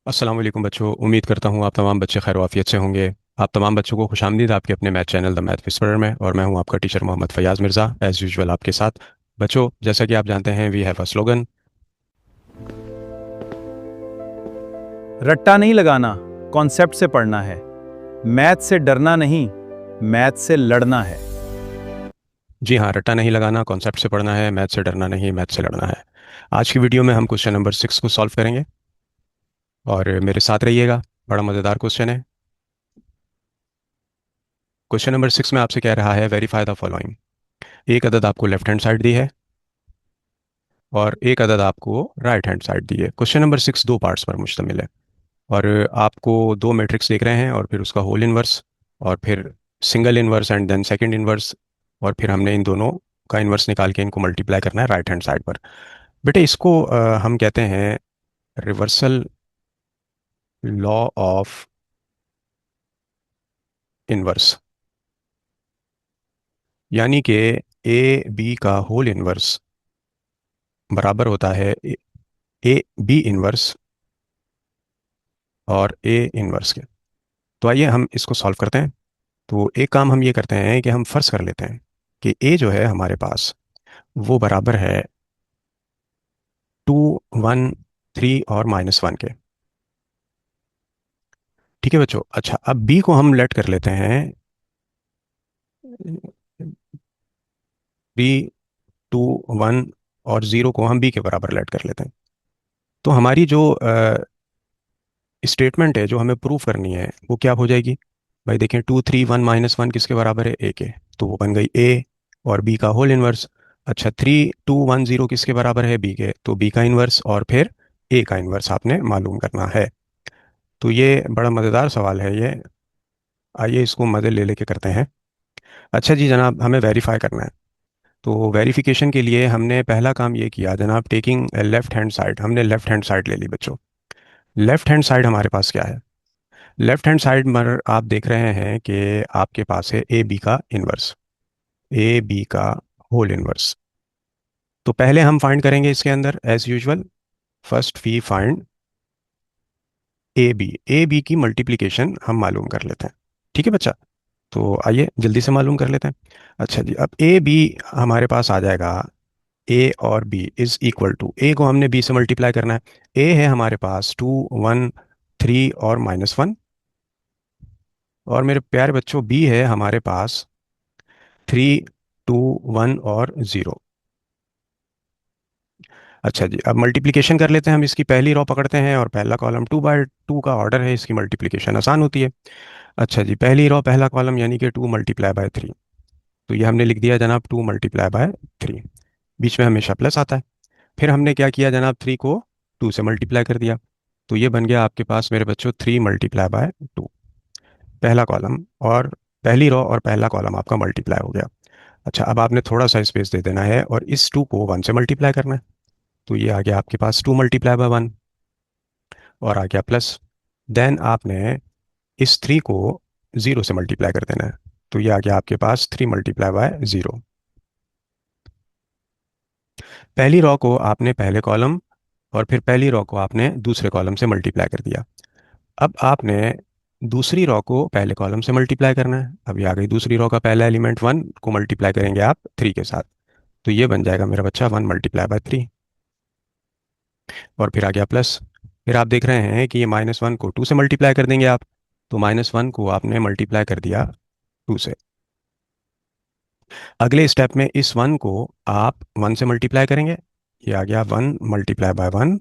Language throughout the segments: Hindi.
अस्सलाम वालेकुम बच्चों। उम्मीद करता हूँ आप तमाम बच्चे खैर वाफियत से होंगे। आप तमाम बच्चों को खुशामदीद आपके अपने math channel the math whisperer में। और मैं हूँ आपका teacher Mohammad Fayaz Mirza as usual आपके साथ। बच्चों, जैसा कि आप जानते हैं, वी हैव अ स्लोगन। रट्टा नहीं लगाना, कॉन्सेप्ट से पढ़ना है। मैथ से डरना नहीं, मैथ से लड़ना है। जी हाँ, रट्टा नहीं लगाना, कॉन्सेप्ट से पढ़ना है, मैथ से डरना नहीं, मैथ से लड़ना है। आज की वीडियो में हम क्वेश्चन नंबर 6 को सॉल्व करेंगे और मेरे साथ रहिएगा। बड़ा मज़ेदार क्वेश्चन है। क्वेश्चन नंबर 6 में आपसे कह रहा है वेरीफाई द फॉलोइंग। एक अदद आपको लेफ्ट हैंड साइड दी है और एक अदद आपको राइट हैंड साइड दी है। क्वेश्चन नंबर 6 दो पार्ट्स पर मुश्तमिल है और आपको दो मैट्रिक्स देख रहे हैं और फिर उसका होल इनवर्स और फिर single inverse and then second inverse. और फिर हमने इन दोनों का इनवर्स निकाल के इनको मल्टीप्लाई करना है राइट हैंड साइड पर। बेटे, इसको हम कहते हैं रिवर्सल लॉ ऑफ इनवर्स। यानी कि ए बी का होल इनवर्स बराबर होता है ए बी इनवर्स और ए इनवर्स के। तो आइए हम इसको सॉल्व करते हैं। तो एक काम हम ये करते हैं कि हम फर्ज कर लेते हैं कि ए जो है हमारे पास वो बराबर है 2 1 3 और -1 के। ठीक है बच्चों। अच्छा, अब बी को हम लेट कर लेते हैं। बी 2 1 और 0 को हम बी के बराबर लेट कर लेते हैं। तो हमारी जो स्टेटमेंट है जो हमें प्रूफ करनी है वो क्या हो जाएगी? भाई देखें, 2 3 1 -1 किसके बराबर है? ए के। तो वो बन गई ए और बी का होल इनवर्स। अच्छा, 3 2 1 0 किसके बराबर है? बी के। तो बी का इनवर्स और फिर ए का इनवर्स आपने मालूम करना है। तो ये बड़ा मज़ेदार सवाल है ये। आइए इसको मज़े ले लेके करते हैं। अच्छा जी जनाब, हमें वेरीफाई करना है। तो वेरिफिकेशन के लिए हमने पहला काम ये किया जनाब, टेकिंग लेफ्ट हैंड साइड। हमने लेफ्ट हैंड साइड ले ली बच्चों। लेफ्ट हैंड साइड हमारे पास क्या है? लेफ्ट हैंड साइड पर आप देख रहे हैं कि आपके पास है ए बी का इनवर्स, ए बी का होल इनवर्स। तो पहले हम फाइंड करेंगे इसके अंदर as usual. First we find A B की मल्टीप्लिकेशन हम मालूम कर लेते हैं। ठीक है बच्चा। तो आइए जल्दी से मालूम कर लेते हैं। अच्छा जी, अब ए बी हमारे पास आ जाएगा। ए और बी इज इक्वल टू, ए को हमने बी से मल्टीप्लाई करना है। ए है हमारे पास 2 1 3 और -1। और मेरे प्यारे बच्चों, बी है हमारे पास 3 2 1 और 0। अच्छा जी, अब मल्टीप्लिकेशन कर लेते हैं। हम इसकी पहली रो पकड़ते हैं और पहला कॉलम 2/2 का ऑर्डर है, इसकी मल्टीप्लिकेशन आसान होती है। अच्छा जी, पहली रो पहला कॉलम यानी कि 2 × 3। तो ये हमने लिख दिया जनाब 2 × 3। बीच में हमेशा प्लस आता है। फिर हमने क्या किया जनाब, 3 को 2 से मल्टीप्लाई कर दिया। तो ये बन गया आपके पास मेरे बच्चों 3 × 2 पहला कॉलम। और पहली रो और पहला कॉलम आपका मल्टीप्लाई हो गया। अच्छा, अब आपने थोड़ा सा स्पेस दे देना है और इस 2 को 1 से मल्टीप्लाई करना है। तो ये आ गया आपके पास 2 × 1 और आ गया प्लस। देन आपने इस 3 को 0 से मल्टीप्लाई कर देना है। तो ये आ गया आपके पास 3 × 0। पहली रो को आपने पहले कॉलम और फिर पहली रो को आपने दूसरे कॉलम से मल्टीप्लाई कर दिया। अब आपने दूसरी रो को पहले कॉलम से मल्टीप्लाई करना है। अभी आ गई दूसरी रो का पहला एलिमेंट 1 को मल्टीप्लाई करेंगे आप 3 के साथ। तो ये बन जाएगा मेरा बच्चा 1 × 3 और फिर आ गया प्लस। फिर आप देख रहे हैं कि ये -1 को 2 से मल्टीप्लाई कर देंगे आप। तो -1 को आपने मल्टीप्लाई कर दिया 2 से। अगले स्टेप में इस 1 को आप 1 से मल्टीप्लाई करेंगे। ये आ गया 1 × 1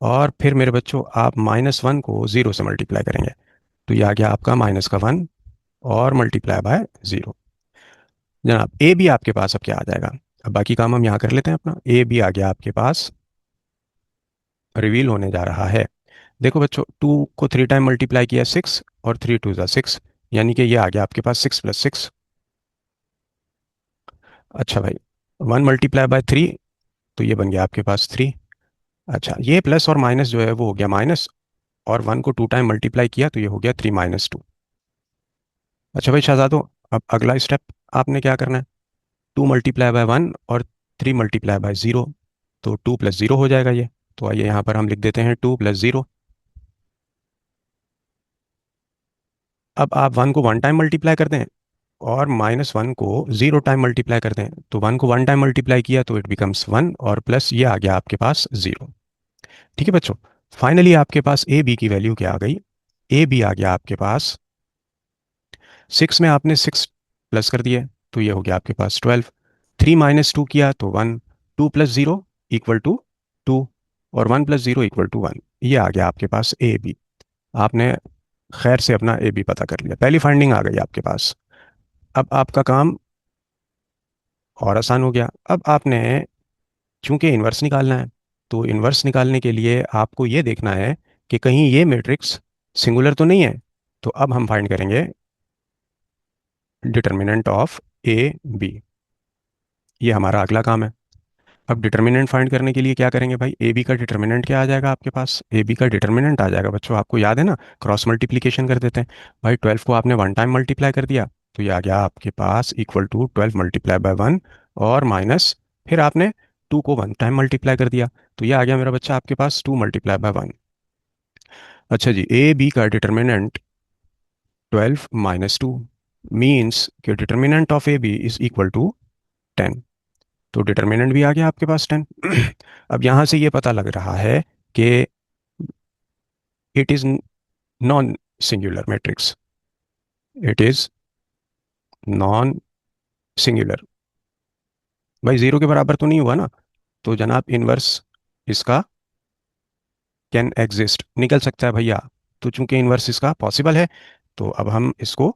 और फिर मेरे बच्चों आप -1 को 0 से मल्टीप्लाई करेंगे। तो ये आ गया आपका -1 और ×0। जनाब ए बी आपके पास अब क्या आ जाएगा? अब बाकी काम हम यहाँ कर लेते हैं अपना। ए बी आ गया आपके पास, रिवील होने जा रहा है। देखो बच्चों, 2 को 3 टाइम मल्टीप्लाई किया 6 और 3 2 ज़ा 6, यानी कि ये आ गया आपके पास 6 + 6। अच्छा भाई, 1 × 3 तो ये बन गया आपके पास 3। अच्छा, ये प्लस और माइनस जो है वो हो गया माइनस, और 1 को 2 टाइम मल्टीप्लाई किया तो ये हो गया 3 - 2। अच्छा भाई शहजादो, अब अगला स्टेप आपने क्या करना है? 2 × 1 और 3 × 0। तो 2 + 0 हो जाएगा ये। तो आइए यहाँ पर हम लिख देते हैं 2 + 0। अब आप 1 को 1 टाइम मल्टीप्लाई कर दें और -1 को 0 टाइम मल्टीप्लाई कर दें, तो 1 को 1 टाइम मल्टीप्लाई किया तो इट बिकम्स 1 और प्लस ये आ गया आपके पास 0। ठीक है बच्चों, फाइनली आपके पास ए बी की वैल्यू क्या आ गई? ए बी आ गया आपके पास 6 में आपने 6 प्लस कर दिए तो ये हो गया आपके पास 12। 3 -2 किया तो 1। 2 + 0 इक्वल टू 2 और 1 + 0 इक्वल टू 1। ये आ गया आपके पास ए बी। आपने खैर से अपना ए बी पता कर लिया, पहली फाइंडिंग आ गई आपके पास। अब आपका काम और आसान हो गया। अब आपने चूंकि इन्वर्स निकालना है, तो इन्वर्स निकालने के लिए आपको ये देखना है कि कहीं ये मैट्रिक्स सिंगुलर तो नहीं है। तो अब हम फाइंड करेंगे डिटर्मिनेंट ऑफ ए बी। ये हमारा अगला काम है। अब डिटर्मिनेंट फाइंड करने के लिए क्या करेंगे भाई? ए बी का डिटर्मिनेंट क्या आ जाएगा आपके पास? ए बी का डिटर्मिनेंट आ जाएगा बच्चों, आपको याद है ना, क्रॉस मल्टीप्लिकेशन कर देते हैं। भाई 12 को आपने 1 टाइम मल्टीप्लाई कर दिया तो ये आ गया आपके पास इक्वल टू 12 मल्टीप्लाई बाय 1 और माइनस, फिर आपने 2 को 1 टाइम मल्टीप्लाई कर दिया तो ये आ गया मेरा बच्चा आपके पास 2 मल्टीप्लाई बाय 1। अच्छा जी, ए बी का डिटर्मिनेंट 12 -2 मीन्स कि determinant of A B is equal to 10। तो डिटर्मिनेंट भी आ गया आपके पास 10। अब यहाँ से ये पता लग रहा है कि it is non singular matrix, it is non singular. भाई जीरो के बराबर तो नहीं हुआ ना, तो जनाब इनवर्स इसका कैन एग्जिस्ट, निकल सकता है भैया। तो चूंकि इनवर्स इसका पॉसिबल है तो अब हम इसको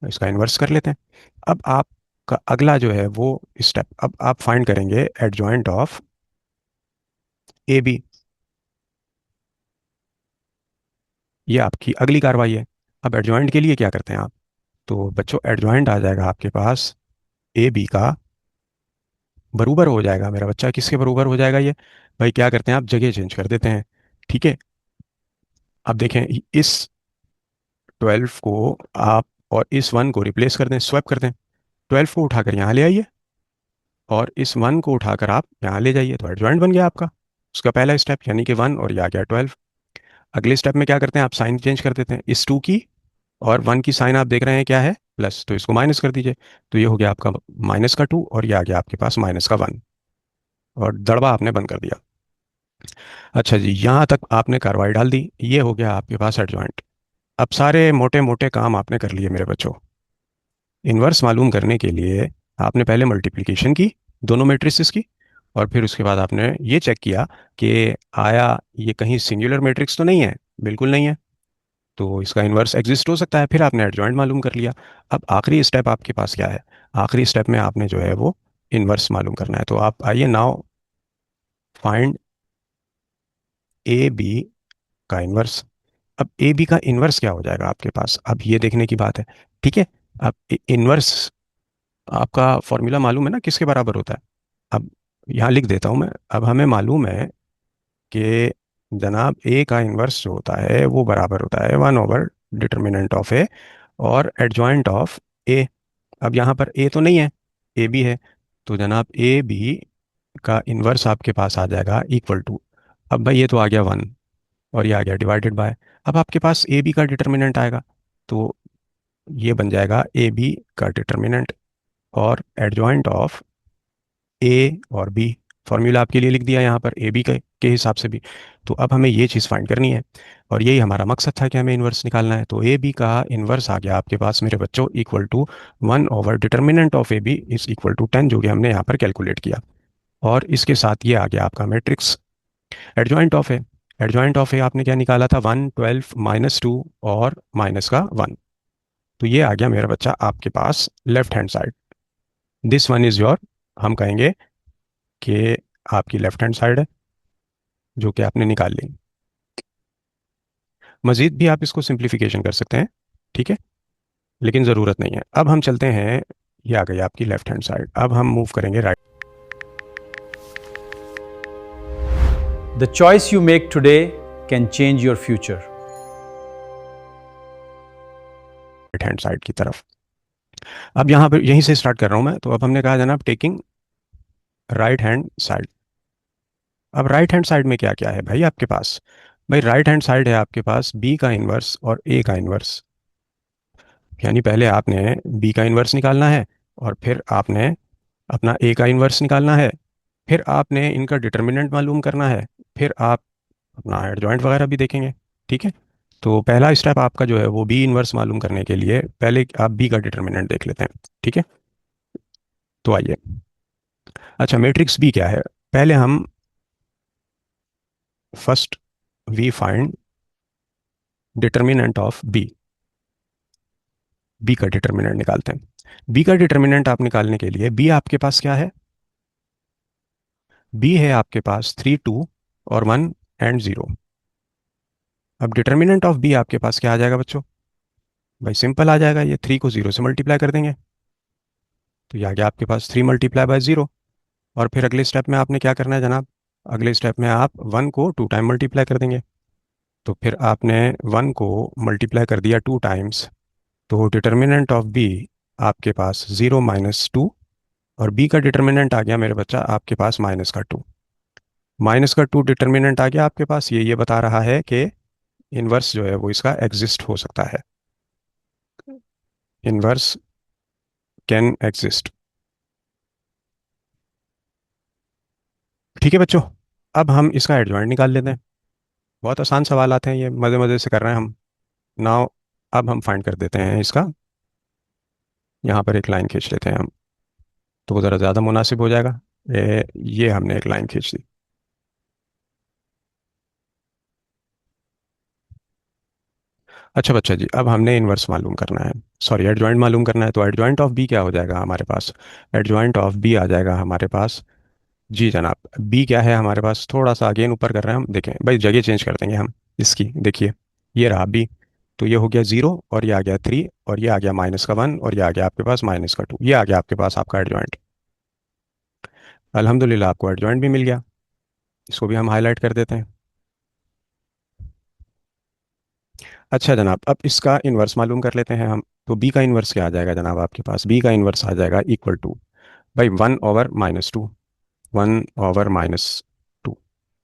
इसका इन्वर्स कर लेते हैं। अब आपका अगला जो है वो स्टेप, अब आप फाइंड करेंगे एडजॉइंट ऑफ ए बी। ये आपकी अगली कार्रवाई है। अब एडजॉइंट के लिए क्या करते हैं आप? तो बच्चों एडजॉइंट आ जाएगा आपके पास ए बी का बरूबर हो जाएगा मेरा बच्चा। किसके बरूबर हो जाएगा ये? भाई क्या करते हैं आप, जगह चेंज कर देते हैं। ठीक है, अब देखें इस 12 को आप और इस 1 को रिप्लेस कर दें, स्वैप कर दें। 12 को उठाकर यहाँ ले आइए और इस 1 को उठाकर आप यहाँ ले जाइए, तो एडजॉइंट बन गया आपका। उसका पहला स्टेप यानी कि 1 और ये आ गया 12। अगले स्टेप में क्या करते हैं आप, साइन चेंज कर देते हैं। इस 2 की और 1 की साइन आप देख रहे हैं क्या है, प्लस, तो इसको माइनस कर दीजिए। तो ये हो गया आपका -2 और ये आ गया आपके पास -1 और दड़बा आपने बंद कर दिया। अच्छा जी, यहाँ तक आपने कार्रवाई डाल दी, ये हो गया आपके पास एडजॉइंट। अब सारे मोटे मोटे काम आपने कर लिए मेरे बच्चों। इन्वर्स मालूम करने के लिए आपने पहले मल्टीप्लिकेशन की दोनों मैट्रिसेस की, और फिर उसके बाद आपने ये चेक किया कि आया ये कहीं सिंगुलर मैट्रिक्स तो नहीं है। बिल्कुल नहीं है, तो इसका इन्वर्स एग्जिस्ट हो सकता है। फिर आपने एडजॉइंट मालूम कर लिया। अब आखिरी स्टेप आपके पास क्या है? आखिरी स्टेप में आपने जो है वो इन्वर्स मालूम करना है। तो आप आइए नाउ फाइंड ए बी का इन्वर्स। अब ए बी का इन्वर्स क्या हो जाएगा आपके पास, अब ये देखने की बात है। ठीक है, अब इन्वर्स आपका फॉर्मूला मालूम है ना किसके बराबर होता है? अब यहाँ लिख देता हूँ मैं। अब हमें मालूम है कि जनाब ए का इन्वर्स जो होता है वो बराबर होता है 1 ओवर डिटर्मिनेंट ऑफ ए और एडजॉइंट ऑफ ए। अब यहाँ पर ए तो नहीं है, ए बी है, तो जनाब ए बी का इन्वर्स आपके पास आ जाएगा इक्वल टू, अब भाई ये तो आ गया 1 और ये आ गया डिवाइडेड बाय। अब आपके पास ए बी का डिटर्मिनेंट आएगा तो ये बन जाएगा ए बी का डिटर्मिनेंट और एडजॉइंट ऑफ ए और बी। फॉर्मूला आपके लिए लिख दिया यहाँ पर ए बी के हिसाब से भी। तो अब हमें ये चीज़ फाइंड करनी है और यही हमारा मकसद था कि हमें इन्वर्स निकालना है। तो ए बी का इन्वर्स आ गया आपके पास मेरे बच्चों equal to 1 over determinant of A B is equal to 10, जो कि हमने यहाँ पर कैलकुलेट किया। और इसके साथ ये आ गया आपका matrix adjoint of A. Adjoint of A आपने क्या निकाला था, 1, 12 -2 और माइनस का 1। तो ये आ गया मेरा बच्चा आपके पास left hand side. This one is your, हम कहेंगे कि आपकी लेफ्ट हैंड साइड है जो कि आपने निकाल ली। मज़ीद भी आप इसको सिंप्लीफिकेशन कर सकते हैं, ठीक है, लेकिन ज़रूरत नहीं है। अब हम चलते हैं, ये आ गई आपकी लेफ्ट हैंड साइड। अब हम मूव करेंगे right The choice you make today can change your future. Hand side की तरफ। अब यहाँ पर यहीं से स्टार्ट कर रहा हूँ मैं। तो अब हमने कहा जनाब टेकिंग राइट हैंड साइड। अब राइट हैंड साइड में क्या क्या है भाई आपके पास? भाई राइट हैंड साइड है आपके पास बी का इन्वर्स और ए का इन्वर्स। यानी पहले आपने बी का इन्वर्स निकालना है, और फिर आपने अपना ए का इन्वर्स निकालना है, फिर आपने इनका डिटर्मिनेंट मालूम करना है, फिर आप अपना एडजॉइंट वगैरह भी देखेंगे। ठीक है। तो पहला स्टेप आपका जो है वो बी इन्वर्स मालूम करने के लिए पहले आप बी का डिटर्मिनेंट देख लेते हैं। ठीक है। तो आइए। अच्छा, मैट्रिक्स बी क्या है? पहले हम first we find determinant of B. B का डिटर्मिनेंट निकालते हैं। बी का डिटर्मिनेंट आप निकालने के लिए, बी आपके पास क्या है? बी है आपके पास 3 2 और 1 एंड 0। अब डिटर्मिनेंट ऑफ बी आपके पास क्या आ जाएगा बच्चों? भाई सिंपल आ जाएगा, ये 3 को 0 से मल्टीप्लाई कर देंगे, तो ये आ गया आपके पास 3 × 0। और फिर अगले स्टेप में आपने क्या करना है जनाब? अगले स्टेप में आप 1 को 2 टाइम मल्टीप्लाई कर देंगे। तो फिर आपने 1 को मल्टीप्लाई कर दिया 2 टाइम्स, तो डिटर्मिनेंट ऑफ बी आपके पास 0 - 2, और बी का डिटर्मिनेंट आ गया मेरे बच्चा आपके पास -2। -2 डिटर्मिनेंट आ गया आपके पास, ये बता रहा है कि इन्वर्स जो है वो इसका एग्जिस्ट हो सकता है। Inverse can exist. ठीक है बच्चों। अब हम इसका एडजॉइंट निकाल लेते हैं। बहुत आसान सवाल आते हैं, ये मज़े मज़े से कर रहे हैं हम। नाउ अब हम फाइंड कर देते हैं इसका। यहाँ पर एक लाइन खींच लेते हैं हम, तो वो ज़रा ज़्यादा मुनासिब हो जाएगा। ये हमने एक लाइन खींच दी। अच्छा बच्चा जी, अब हमने इन्वर्स मालूम करना है, सॉरी एडजॉइंट मालूम करना है। तो एडजॉइंट ऑफ बी क्या हो जाएगा हमारे पास? एडजॉइंट ऑफ बी आ जाएगा हमारे पास। जी जनाब, बी क्या है हमारे पास? थोड़ा सा अगेन ऊपर कर रहे हैं हम, देखें भाई जगह चेंज कर देंगे हम इसकी। देखिए, ये रहा बी, तो ये हो गया 0, और ये आ गया 3, और ये आ गया -1, और ये आ गया आपके पास -2। ये आ गया आपके पास आपका एडजॉइंट। अल्हम्दुलिल्लाह आपको एडजॉइंट भी मिल गया। इसको भी हम हाईलाइट कर देते हैं। अच्छा जनाब, अब इसका इन्वर्स मालूम कर लेते हैं हम। तो बी का इन्वर्स क्या आ जाएगा जनाब आपके पास? बी का इन्वर्स आ जाएगा इक्वल टू, भाई 1/-2, 1/-2।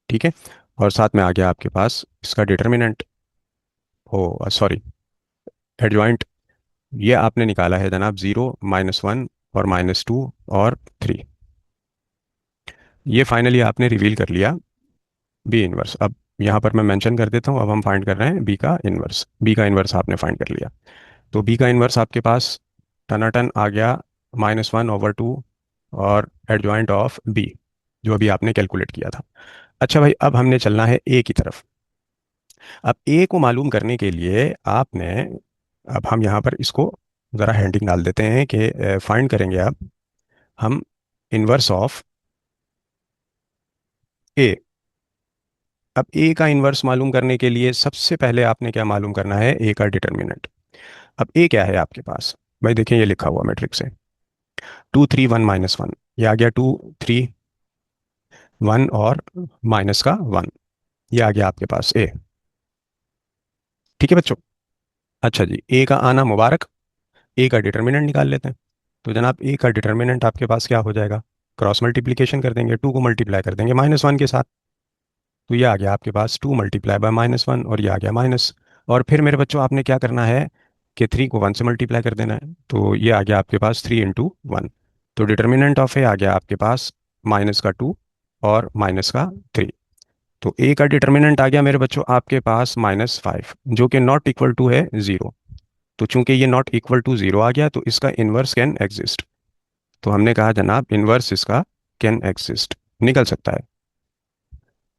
ठीक है। और साथ में आ गया आपके पास इसका डिटर्मिनेंट, ओ सॉरी एडजॉइंट। ये आपने निकाला है जनाब 0, -1 और -2 और 3। ये फाइनली आपने रिवील कर लिया बी इन्वर्स। अब यहाँ पर मैं मेंशन कर देता हूँ, अब हम फाइंड कर रहे हैं बी का इन्वर्स। बी का इन्वर्स आपने फाइंड कर लिया। तो बी का इन्वर्स आपके पास टनाटन आ गया -1/2 और एडजॉइंट ऑफ बी, जो अभी आपने कैलकुलेट किया था। अच्छा भाई, अब हमने चलना है ए की तरफ। अब ए को मालूम करने के लिए आपने, अब हम यहाँ पर इसको ज़रा हेडिंग डाल देते हैं कि फाइंड करेंगे अब हम इन्वर्स ऑफ ए। अब ए का इन्वर्स मालूम करने के लिए सबसे पहले आपने क्या मालूम करना है? ए का डिटर्मिनेंट। अब ए क्या है आपके पास? भाई देखिए, ये लिखा हुआ मैट्रिक्स है 2 3 1 -1। ये आ गया 2 3 1 और -1। ये आ गया आपके पास ए। ठीक है बच्चों। अच्छा जी, ए का आना मुबारक। ए का डिटर्मिनेंट निकाल लेते हैं। तो जनाब ए का डिटर्मिनेंट आपके पास क्या हो जाएगा? क्रॉस मल्टीप्लिकेशन कर देंगे, 2 को मल्टीप्लाई कर देंगे -1 के साथ। तो ये आ गया आपके पास 2 × -1, और ये आ गया माइनस। और फिर मेरे बच्चों आपने क्या करना है कि 3 को 1 से मल्टीप्लाई कर देना है, तो ये आ गया आपके पास 3 × 1। तो डिटर्मिनेंट ऑफ ए आ गया आपके पास -2 और -3। तो ए का डिटर्मिनेंट आ गया मेरे बच्चों आपके पास -5, जो कि नॉट इक्वल टू है 0। तो चूंकि ये नॉट इक्वल टू 0 आ गया, तो इसका इन्वर्स कैन एग्जिस्ट। तो हमने कहा जनाब इन्वर्स इसका कैन एग्जिस्ट, निकल सकता है।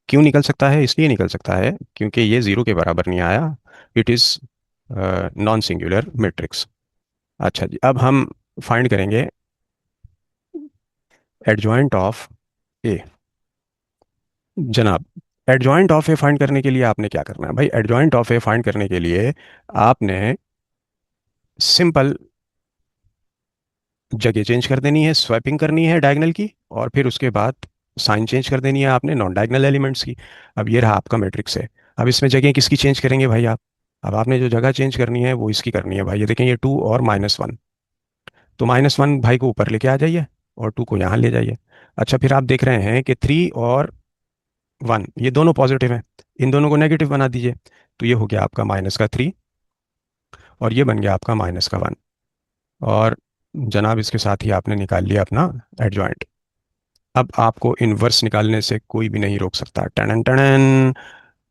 क्यों निकल सकता है? इसलिए निकल सकता है क्योंकि ये 0 के बराबर नहीं आया। It is non singular matrix. अच्छा जी, अब हम फाइंड करेंगे एडजॉइंट ऑफ ए। जनाब, एडजॉइंट ऑफ ए फाइंड करने के लिए आपने क्या करना है? भाई एडजॉइंट ऑफ ए फाइंड करने के लिए आपने सिंपल जगह चेंज कर देनी है, स्वैपिंग करनी है डायगोनल की, और फिर उसके बाद साइन चेंज कर देनी है आपने नॉन डायगोनल एलिमेंट्स की। अब ये रहा आपका मैट्रिक्स है। अब इसमें जगह किसकी चेंज करेंगे भाई आप? अब आपने जो जगह चेंज करनी है वो इसकी करनी है भाई। ये देखें, ये 2 और -1। तो -1 भाई को ऊपर लेके आ जाइए, और 2 को यहाँ ले जाइए। अच्छा, फिर आप देख रहे हैं कि 3 और 1 ये दोनों पॉजिटिव हैं, इन दोनों को नेगेटिव बना दीजिए। तो ये हो गया आपका -3, और ये बन गया आपका माइनस का 1। और जनाब इसके साथ ही आपने निकाल लिया अपना एडजॉइंट। अब आपको इन्वर्स निकालने से कोई भी नहीं रोक सकता। टन टन।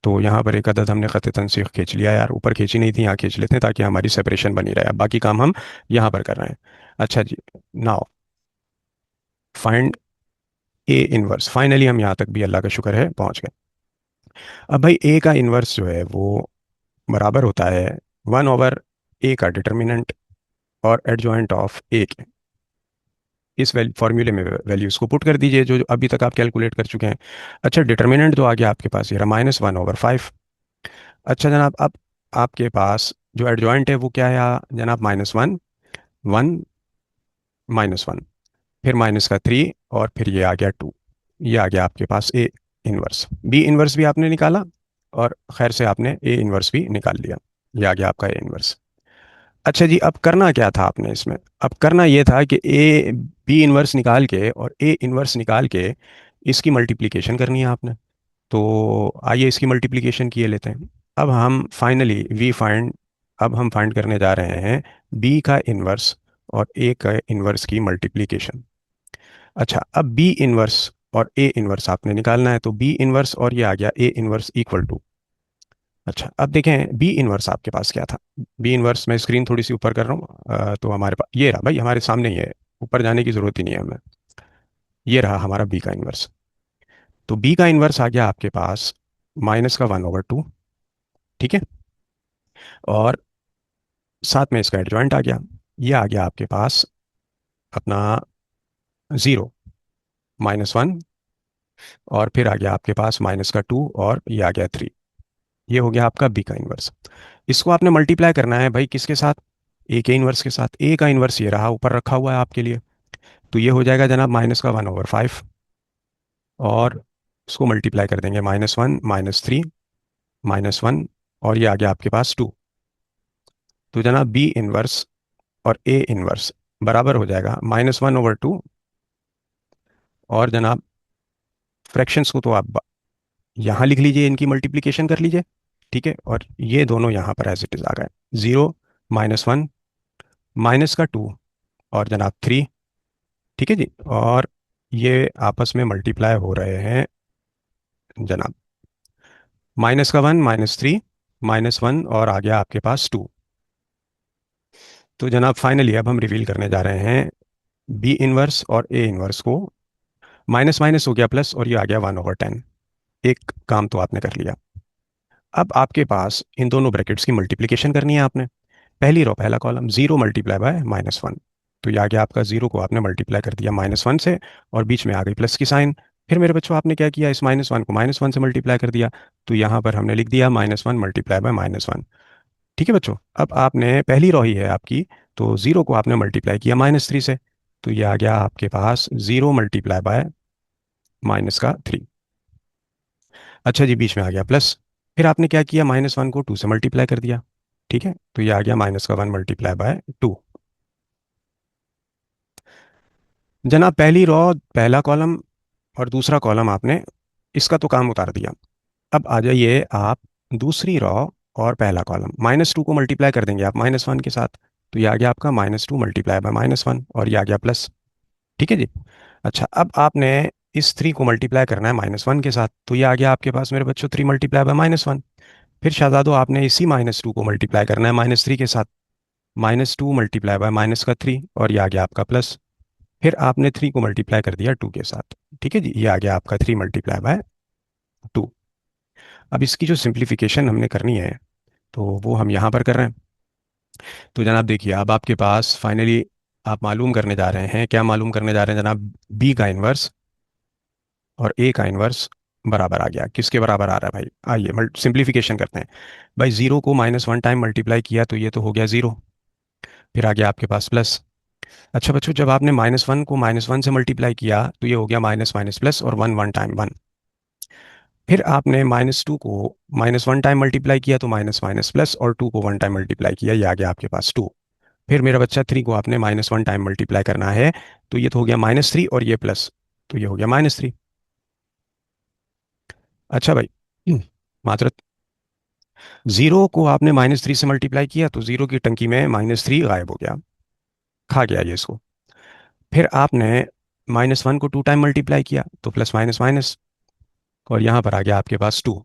तो यहाँ पर एक अदद हमने ख़त तनसीख खींच लिया यार, ऊपर खींची नहीं थी, यहाँ खींच लेते हैं ताकि हमारी सेपरेशन बनी रहे। अब बाकी काम हम यहाँ पर कर रहे हैं। अच्छा जी, now find a inverse. Finally हम यहाँ तक भी अल्लाह का शुक्र है पहुँच गए। अब भाई ए का इन्वर्स जो है वो बराबर होता है 1/a का डिटर्मिनेंट और एडजॉइंट ऑफ ए के। इस फॉर्मूले में वैल्यूज़ को पुट कर दीजिए जो जो अभी तक आप कैलकुलेट कर चुके हैं। अच्छा, डिटर्मिनेंट तो आ गया आपके पास, ये रहा -1/5। अच्छा जनाब, अब आपके पास जो एडजॉइंट है वो क्या है जनाब? -1, 1, -1, फिर माइनस का 3, और फिर ये आ गया 2। ये आ गया आपके पास ए इनवर्स। बी इनवर्स भी आपने निकाला, और खैर से आपने ए इनवर्स भी निकाल लिया। ये आ गया आपका ए इनवर्स। अच्छा जी, अब करना क्या था आपने इसमें? अब करना ये था कि ए बी इनवर्स निकाल के और ए इनवर्स निकाल के इसकी मल्टीप्लिकेशन करनी है आपने। तो आइए इसकी मल्टीप्लिकेशन किए लेते हैं। अब हम फाइनली वी फाइंड अब हम फाइंड करने जा रहे हैं बी का इनवर्स और ए का इनवर्स की मल्टीप्लिकेशन। अच्छा, अब बी इनवर्स और ए इनवर्स आपने निकालना है, तो बी इनवर्स और ये आ गया ए इनवर्स इक्वल टू। अच्छा, अब देखें बी इनवर्स आपके पास क्या था। बी इनवर्स मैं स्क्रीन थोड़ी सी ऊपर कर रहा हूँ, तो हमारे पास ये रहा भाई, हमारे सामने ही है। ऊपर जाने की ज़रूरत ही नहीं है हमें। ये रहा हमारा बी का इनवर्स। तो बी का इनवर्स आ गया आपके पास -1/2। ठीक है। और साथ में इसका एडजॉइंट आ गया। ये आ गया आपके पास अपना 0, -1, और फिर आ गया आपके पास -2, और ये आ गया 3। ये हो गया आपका बी का इन्वर्स। इसको आपने मल्टीप्लाई करना है भाई किसके साथ? ए के इन्वर्स के साथ। ए का इन्वर्स ये रहा, ऊपर रखा हुआ है आपके लिए। तो ये हो जाएगा जनाब -1/5, और उसको मल्टीप्लाई कर देंगे -1, -3, -1, और ये आ गया आपके पास 2। तो जनाब बी इन्वर्स और ए इन्वर्स बराबर हो जाएगा -1/2। और जनाब फ्रैक्शंस को तो आप यहाँ लिख लीजिए, इनकी मल्टीप्लिकेशन कर लीजिए। ठीक है, और ये दोनों यहाँ पर एज इट इज़ आ गए। 0, -1, -2, और जनाब 3। ठीक है जी। और ये आपस में मल्टीप्लाई हो रहे हैं जनाब। -1, -3, -1, और आ गया आपके पास 2। तो जनाब फाइनली अब हम रिवील करने जा रहे हैं बी इनवर्स और ए इनवर्स को। माइनस माइनस हो गया प्लस, और ये आ गया 1/10। एक काम तो आपने कर लिया। अब आपके पास इन दोनों ब्रैकेट्स की मल्टीप्लिकेशन करनी है आपने। पहली रो पहला कॉलम 0 मल्टीप्लाई बाय -1। तो ये आ गया आपका 0 को आपने मल्टीप्लाई कर दिया -1 से, और बीच में आ गई प्लस की साइन। फिर मेरे बच्चों आपने क्या किया, इस -1 को -1 से मल्टीप्लाई कर दिया। तो यहाँ पर हमने लिख दिया -1 मल्टीप्लाई बाय -1। ठीक है बच्चों, अब आपने पहली रो ही है आपकी, तो 0 को आपने मल्टीप्लाई किया -3 से। तो ये आ गया आपके पास 0 मल्टीप्लाई बाय -3। अच्छा जी, बीच में आ गया प्लस। फिर आपने क्या किया, -1 को 2 से मल्टीप्लाई कर दिया। ठीक है, तो ये आ गया -1 मल्टीप्लाई बाय 2। जनाब पहली रो पहला कॉलम और दूसरा कॉलम आपने इसका तो काम उतार दिया। अब आ जाइए आप दूसरी रो और पहला कॉलम। -2 को मल्टीप्लाई कर देंगे आप -1 के साथ। तो ये आ गया आपका -2 मल्टीप्लाई बाय -1, और ये आ गया प्लस। ठीक है जी। अच्छा, अब आपने इस 3 को मल्टीप्लाई करना है -1 के साथ। तो ये आ गया आपके पास मेरे बच्चों 3 मल्टीप्लाई बाय -1। फिर शहजादो आपने इसी -2 को मल्टीप्लाई करना है -3 के साथ। -2 मल्टीप्लाई बाय -3, और ये आ गया आपका प्लस। फिर आपने 3 को मल्टीप्लाई कर दिया 2 के साथ। ठीक है जी, ये आ गया आपका 3 मल्टीप्लाई बाय 2। अब इसकी जो सिंप्लीफिकेशन हमने करनी है, तो वो हम यहाँ पर कर रहे हैं। तो जनाब देखिए, अब आपके पास फाइनली आप मालूम करने जा रहे हैं, क्या मालूम करने जा रहे हैं जनाब? बी का इन्वर्स और ए का इन्वर्स बराबर आ गया। किसके बराबर आ रहा है भाई? आइए सिंप्लीफिकेशन करते हैं। भाई 0 को -1 टाइम मल्टीप्लाई किया तो ये तो हो गया 0। फिर आ गया आपके पास प्लस। अच्छा बच्चों, जब आपने -1 को -1 से मल्टीप्लाई किया तो ये हो गया माइनस माइनस प्लस, और 1 1 टाइम 1। फिर आपने -2 को -1 टाइम मल्टीप्लाई किया तो माइनस माइनस प्लस, और 2 को 1 टाइम मल्टीप्लाई किया, ये आ गया आपके पास 2। फिर मेरा बच्चा 3 को आपने -1 टाइम मल्टीप्लाई करना है, तो ये तो हो गया -3, और ये प्लस, तो ये हो गया -3। अच्छा भाई, माजरत। जीरो को आपने -3 से मल्टीप्लाई किया तो जीरो की टंकी में -3 गायब हो गया, खा गया ये इसको। फिर आपने -1 को 2 टाइम मल्टीप्लाई किया तो प्लस माइनस माइनस, और यहाँ पर आ गया आपके पास 2।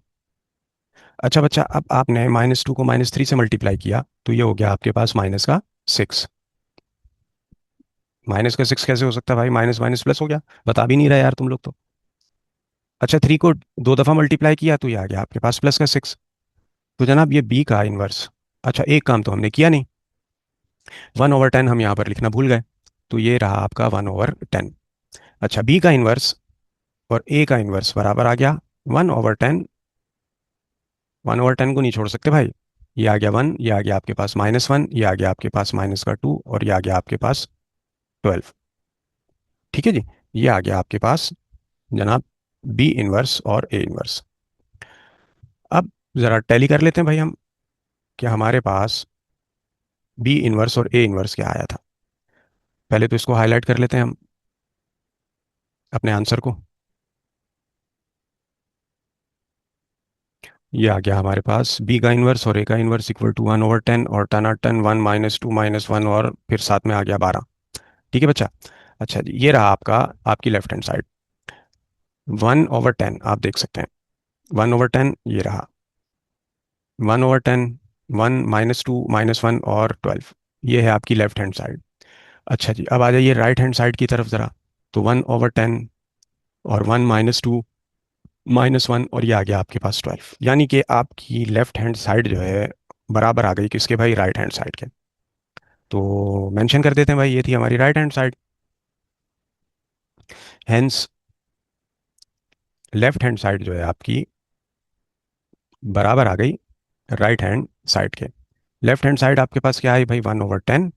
अच्छा बच्चा, अब आपने -2 को -3 से मल्टीप्लाई किया तो ये हो गया आपके पास -6। -6 कैसे हो सकता है भाई, माइनस माइनस प्लस हो गया, बता भी नहीं रहा यार तुम लोग तो। अच्छा, 3 को 2 दफ़ा मल्टीप्लाई किया तो ये आ गया आपके पास +6। तो जनाब ये बी का इन्वर्स। अच्छा, एक काम तो हमने किया नहीं, 1/10 हम यहाँ पर लिखना भूल गए, तो ये रहा आपका 1/10। अच्छा, बी का इन्वर्स और ए का इन्वर्स बराबर आ गया 1/10। 1/10 को नहीं छोड़ सकते भाई, ये आ गया 1, ये आ गया आपके पास -1, ये आ गया आपके पास -2, और ये आ गया आपके पास 12। ठीक है जी, ये आ गया आपके पास जनाब बी इन्वर्स और ए इन्वर्स। अब ज़रा टैली कर लेते हैं भाई हम, कि हमारे पास बी इन्वर्स और ए इन्वर्स क्या आया था। पहले तो इसको हाईलाइट कर लेते हैं हम अपने आंसर को। ये आ गया हमारे पास बी का इन्वर्स और ए का इन्वर्स इक्वल टू 1/10, और 10/10 1 -2 -1, और फिर साथ में आ गया 12। ठीक है बच्चा। अच्छा जी, ये रहा आपका, आपकी लेफ्ट हैंड साइड 1/10, आप देख सकते हैं 1/10 ये रहा, 1/10, 1 -2 -1 और 12, ये है आपकी लेफ्ट हैंड साइड। अच्छा जी, अब आ जाइए राइट हैंड साइड की तरफ ज़रा। तो 1/10 और 1 -2 -1, और ये आ गया आपके पास 12, यानी कि आपकी लेफ्ट हैंड साइड जो है बराबर आ गई किसके भाई, राइट हैंड साइड के। तो मेंशन कर देते हैं भाई, ये थी हमारी right hand side. Hence left hand side जो है आपकी बराबर आ गई राइट हैंड साइड के। लेफ्ट हैंड साइड आपके पास क्या आई भाई, 1/10,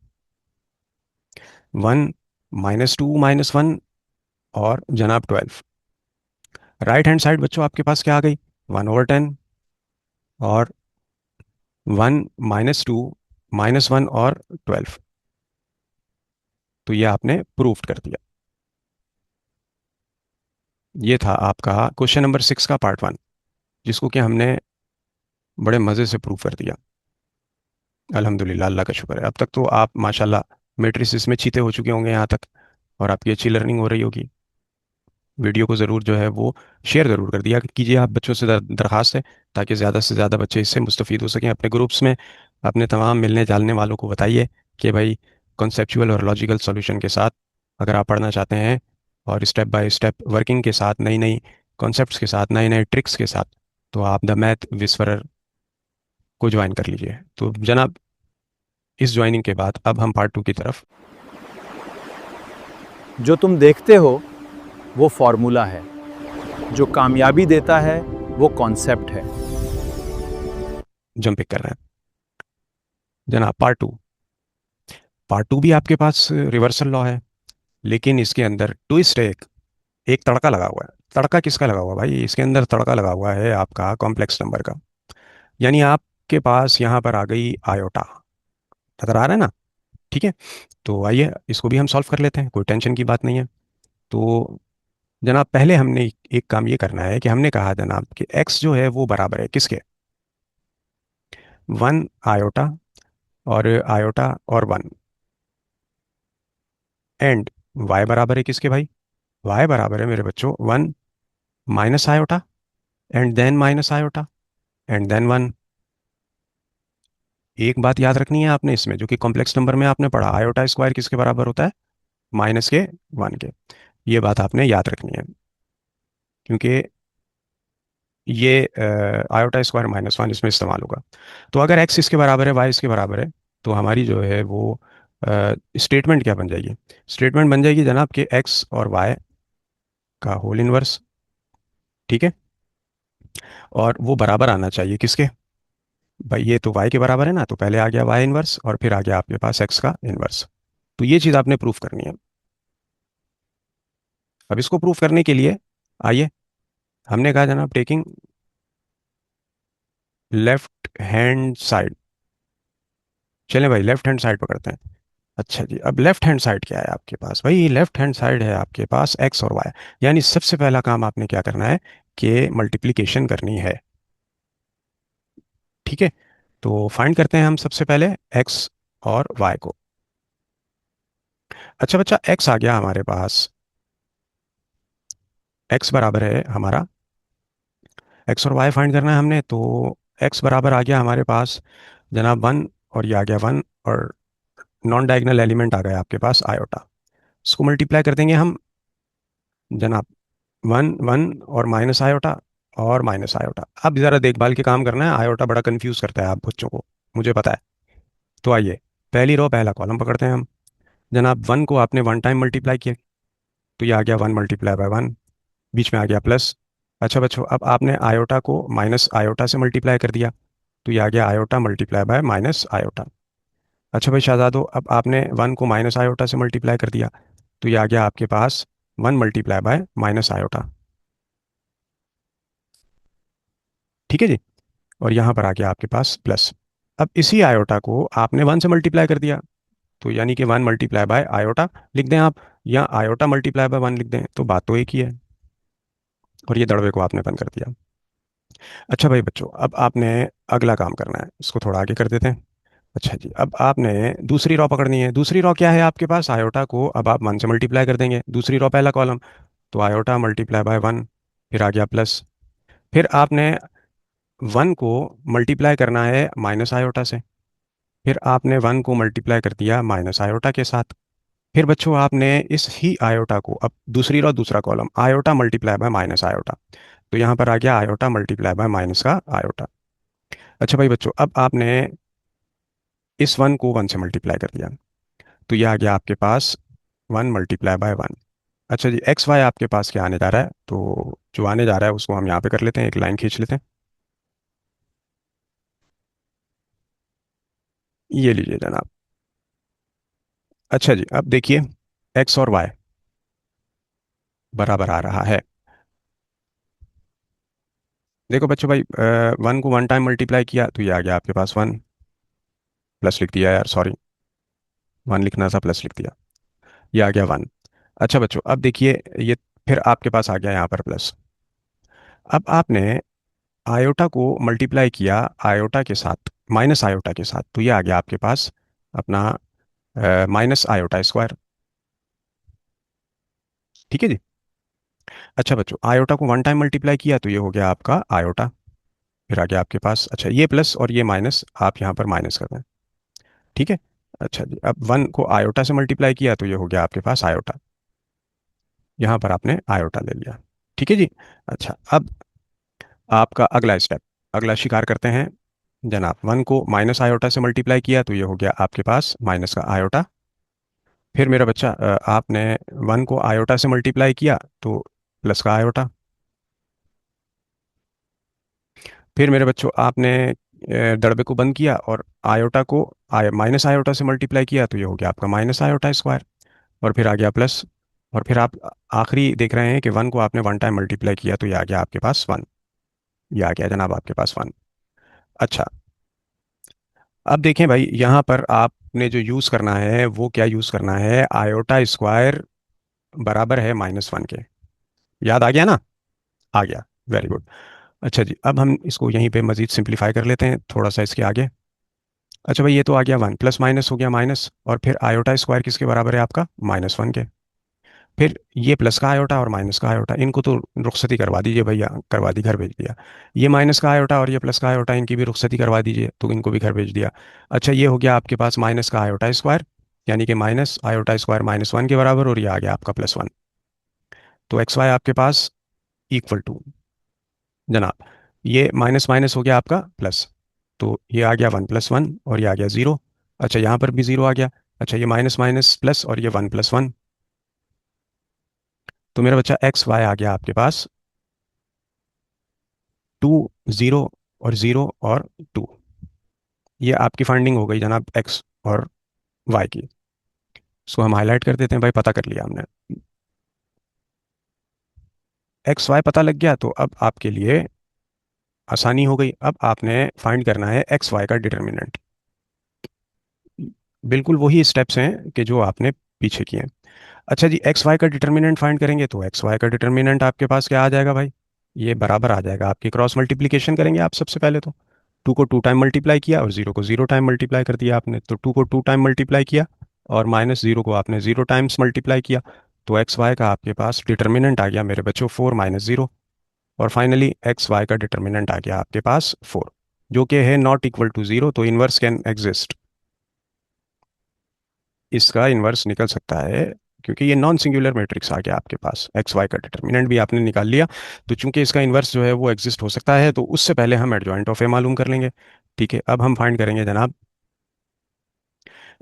1 -2 -1 और जनाब 12। राइट हैंड साइड बच्चों आपके पास क्या आ गई, 1/10 और 1 -2 -1 और 12। तो ये आपने प्रूफ कर दिया। ये था आपका क्वेश्चन नंबर 6 का पार्ट 1, जिसको कि हमने बड़े मज़े से प्रूव कर दिया। अल्हम्दुलिल्लाह, अल्लाह का शुक्र है। अब तक तो आप माशाल्लाह मैट्रिसेस में चीते हो चुके होंगे यहाँ तक, और आपकी अच्छी लर्निंग हो रही होगी। वीडियो को ज़रूर जो है वो शेयर ज़रूर कर दिया कीजिए आप, बच्चों से दरख्वास्त है, ताकि ज़्यादा से ज़्यादा बच्चे इससे मुस्तफ़ीद हो सकें। अपने ग्रुप्स में अपने तमाम मिलने जालने वालों को बताइए कि भाई कॉन्सेप्चुअल और लॉजिकल सॉल्यूशन के साथ अगर आप पढ़ना चाहते हैं, और स्टेप बाय स्टेप वर्किंग के साथ, नई नई कॉन्सेप्ट्स के साथ, नए नए ट्रिक्स के साथ, तो आप द मैथ विस्फरर को ज्वाइन कर लीजिए। तो जनाब, इस ज्वाइनिंग के बाद अब हम पार्ट 2 की तरफ जो तुम देखते हो वो फॉर्मूला है, जो कामयाबी देता है वो कॉन्सेप्ट है। जंपिंग कर रहे हैं। जनाब पार्ट 2 भी आपके पास रिवर्सल लॉ है, लेकिन इसके अंदर ट्विस्ट है, एक एक तड़का लगा हुआ है। तड़का किसका लगा हुआ है भाई, इसके अंदर तड़का लगा हुआ है आपका कॉम्प्लेक्स नंबर का। यानी आपके पास यहाँ पर आ गई आयोटा, नजर आ रहा है ना। ठीक है, तो आइए इसको भी हम सॉल्व कर लेते हैं, कोई टेंशन की बात नहीं है। तो जनाब, पहले हमने एक काम ये करना है कि हमने कहा जनाब कि एक्स जो है वो बराबर है किसके, 1 आयोटा और 1, एंड वाई बराबर है किसके भाई, वाई बराबर है मेरे बच्चों 1 -iota, and then -iota, and then 1। एक बात याद रखनी है आपने इसमें, जो कि कॉम्प्लेक्स नंबर में आपने पढ़ा, आयोटा स्क्वायर किसके बराबर होता है, माइनस के 1 के। ये बात आपने याद रखनी है, क्योंकि ये आयोटा स्क्वायर -1 इसमें इस्तेमाल होगा। तो अगर एक्स इसके बराबर है, वाई इसके बराबर है, तो हमारी जो है वो स्टेटमेंट क्या बन जाएगी, स्टेटमेंट बन जाएगी जनाब कि एक्स और वाई का होल इनवर्स। ठीक है, और वो बराबर आना चाहिए किसके भाई, ये तो वाई के बराबर है ना, तो पहले आ गया वाई इनवर्स और फिर आ गया आपके पास एक्स का इनवर्स। तो ये चीज़ आपने प्रूफ करनी है। अब इसको प्रूफ करने के लिए आइए, हमने कहा जनाब टेकिंग लेफ्ट हैंड साइड, चलें भाई लेफ्ट हैंड साइड पकड़ते हैं। अच्छा जी, अब लेफ्ट हैंड साइड क्या है आपके पास भाई, लेफ्ट हैंड साइड है आपके पास एक्स और वाई। यानी सबसे पहला काम आपने क्या करना है कि मल्टीप्लिकेशन करनी है। ठीक है, तो फाइंड करते हैं हम सबसे पहले एक्स और वाई को। अच्छा बच्चा, एक्स आ गया हमारे पास, एक्स बराबर है हमारा, एक्स और वाई फाइंड करना है हमने, तो एक्स बराबर आ गया हमारे पास जनाब 1, और ये आ गया 1, और नॉन डायगोनल एलिमेंट आ गया आपके पास आयोटा। इसको मल्टीप्लाई कर देंगे हम जनाब, 1 1 और माइनस आयोटा और माइनस आयोटा। अब ज़रा देखभाल के काम करना है, आयोटा बड़ा कंफ्यूज करता है आप बच्चों को, मुझे पता है। तो आइए, पहली रो पहला कॉलम पकड़ते हैं हम। जनाब 1 को आपने 1 टाइम मल्टीप्लाई किया, तो ये आ गया 1 × 1, बीच में आ गया प्लस। अच्छा बच्चों, अब आपने आयोटा को माइनस आयोटा से मल्टीप्लाई कर दिया, तो ये आ गया iota multiply by minus iota. अच्छा भाई शहजादो, अब आपने 1 को माइनस आयोटा से मल्टीप्लाई कर दिया, तो ये आ गया आपके पास 1 × माइनस आयोटा। ठीक है जी, और यहाँ पर आ गया आपके पास प्लस। अब इसी आयोटा को आपने 1 से मल्टीप्लाई कर दिया, तो यानी कि 1 × आयोटा लिख दें आप, या आयोटा मल्टीप्लाई बाय 1 लिख दें, तो बात तो एक ही है। और ये दड़वे को आपने बंद कर दिया। अच्छा भाई बच्चों, अब आपने अगला काम करना है, इसको थोड़ा आगे कर देते हैं। अच्छा जी, अब आपने दूसरी रॉ पकड़नी है। दूसरी रॉ क्या है आपके पास, आयोटा को अब आप 1 से मल्टीप्लाई कर देंगे, दूसरी रॉ पहला कॉलम, तो आयोटा मल्टीप्लाई बाय 1, फिर आ गया प्लस। फिर आपने 1 को मल्टीप्लाई करना है माइनस आयोटा से, फिर आपने 1 को मल्टीप्लाई कर दिया माइनस आयोटा के साथ। फिर बच्चों आपने इस ही आयोटा को, अब दूसरी रो दूसरा column, iota multiply by minus iota, तो यहाँ पर आ गया आयोटा मल्टीप्लाई बाय माइनस का आयोटा। अच्छा भाई बच्चों, अब आपने इस 1 को 1 से मल्टीप्लाई कर दिया, तो ये आ गया आपके पास 1 × 1। अच्छा जी, एक्स वाई आपके पास क्या आने जा रहा है, तो जो आने जा रहा है उसको हम यहाँ पे कर लेते हैं, एक लाइन खींच लेते हैं। ये लीजिए जनाब। अच्छा जी, अब देखिए, एक्स और वाई बराबर आ रहा है। देखो बच्चों भाई, 1 को 1 टाइम मल्टीप्लाई किया, तो ये आ गया आपके पास 1, प्लस लिख दिया यार, सॉरी, 1 लिखना था, प्लस लिख दिया, ये आ गया 1। अच्छा बच्चों, अब देखिए ये, फिर आपके पास आ गया यहाँ पर प्लस। अब आपने आयोटा को मल्टीप्लाई किया आयोटा के साथ, माइनस आयोटा के साथ, तो ये आ गया आपके पास अपना माइनस आयोटा स्क्वायर। ठीक है जी। अच्छा बच्चों, आयोटा को 1 टाइम मल्टीप्लाई किया, तो ये हो गया आपका आयोटा, फिर आ गया आपके पास, अच्छा ये प्लस और ये माइनस आप यहाँ पर माइनस कर दें। ठीक है। अच्छा जी, अब 1 को आयोटा से मल्टीप्लाई किया, तो ये हो गया आपके पास आयोटा, यहाँ पर आपने आयोटा ले लिया। ठीक है जी। अच्छा, अब आपका अगला स्टेप, अगला शिकार करते हैं जनाब। 1 को माइनस आयोटा से मल्टीप्लाई किया, तो ये हो गया आपके पास माइनस का आयोटा। फिर मेरा बच्चा, आपने 1 को आयोटा से मल्टीप्लाई किया, तो प्लस का आयोटा। फिर मेरे बच्चों आपने दड़बे को बंद किया और आयोटा को माइनस आयोटा से मल्टीप्लाई किया, तो ये हो गया आपका माइनस आयोटा स्क्वायर, और फिर आ गया प्लस। और फिर आप आखिरी देख रहे हैं कि 1 को आपने 1 टाइम मल्टीप्लाई किया, तो ये आ गया आपके पास 1, ये आ गया जनाब आपके पास 1। अच्छा, अब देखें भाई, यहाँ पर आपने जो यूज़ करना है वो क्या यूज़ करना है, आयोटा स्क्वायर बराबर है -1 के। याद आ गया ना? आ गया, वेरी गुड। अच्छा जी, अब हम इसको यहीं पे मज़ीद सिंप्लीफाई कर लेते हैं थोड़ा सा इसके आगे। अच्छा भाई, ये तो आ गया 1, प्लस माइनस हो गया माइनस, और फिर आयोटा स्क्वायर किसके बराबर है आपका, -1 के। फिर ये प्लस का आयोटा और माइनस का आयोटा, इनको तो रुखसती करवा दीजिए भैया, करवा दी, घर भेज दिया। ये माइनस का आयोटा और ये प्लस का आयोटा, इनकी भी रुखसती करवा दीजिए, तो इनको भी घर भेज दिया। अच्छा, ये हो गया आपके पास माइनस का आयोटा स्क्वायर, यानी कि माइनस आयोटा स्क्वायर -1 के बराबर, और ये आ गया आपका +1। तो एक्स वाई आपके पास इक्वल टू जनाब, ये माइनस माइनस हो गया आपका प्लस, तो ये आ गया 1 + 1 और ये आ गया 0। अच्छा, यहाँ पर भी 0 आ गया। अच्छा, ये माइनस माइनस प्लस और ये 1 + 1, तो मेरा बच्चा एक्स वाई आ गया आपके पास 2 0 और 0 और 2। ये आपकी फाइंडिंग हो गई जनाब एक्स और वाई की। इसको हम हाईलाइट कर देते हैं भाई, पता कर लिया हमने, एक्स वाई पता लग गया, तो अब आपके लिए आसानी हो गई। अब आपने फाइंड करना है एक्स वाई का डिटर्मिनेंट। बिल्कुल वही स्टेप्स हैं कि जो आपने पीछे किए हैं। अच्छा जी, एक्स वाई का डिटर्मिनेंट फाइंड करेंगे, तो एक्स वाई का डिटर्मिनेंट आपके पास क्या आ जाएगा भाई, ये बराबर आ जाएगा आपकी, क्रॉस मल्टीप्लिकेशन करेंगे आप सबसे पहले तो। टू को टू टाइम मल्टीप्लाई किया और जीरो को जीरो टाइम मल्टीप्लाई कर दिया आपने, तो टू को टू टाइम मल्टीप्लाई किया और माइनस जीरो को आपने जीरो टाइम्स मल्टीप्लाई किया, तो एक्स वाई का आपके पास डिटर्मिनेंट आ गया मेरे बच्चों फोर माइनस जीरो। और फाइनली एक्स वाई का डिटर्मिनेंट आ गया आपके पास फोर, जो कि है नॉट इक्वल टू जीरो, तो इनवर्स कैन एग्जिस्ट, इसका इन्वर्स निकल सकता है, क्योंकि ये नॉन सिंगुलर मैट्रिक्स आ गया आपके पास, एक्स वाई का डिटर्मिनेंट भी आपने निकाल लिया। तो चूंकि इसका इन्वर्स जो है वो एग्जिस्ट हो सकता है, तो उससे पहले हम एडजॉइंट ऑफ ए मालूम कर लेंगे। ठीक है, अब हम फाइंड करेंगे जनाब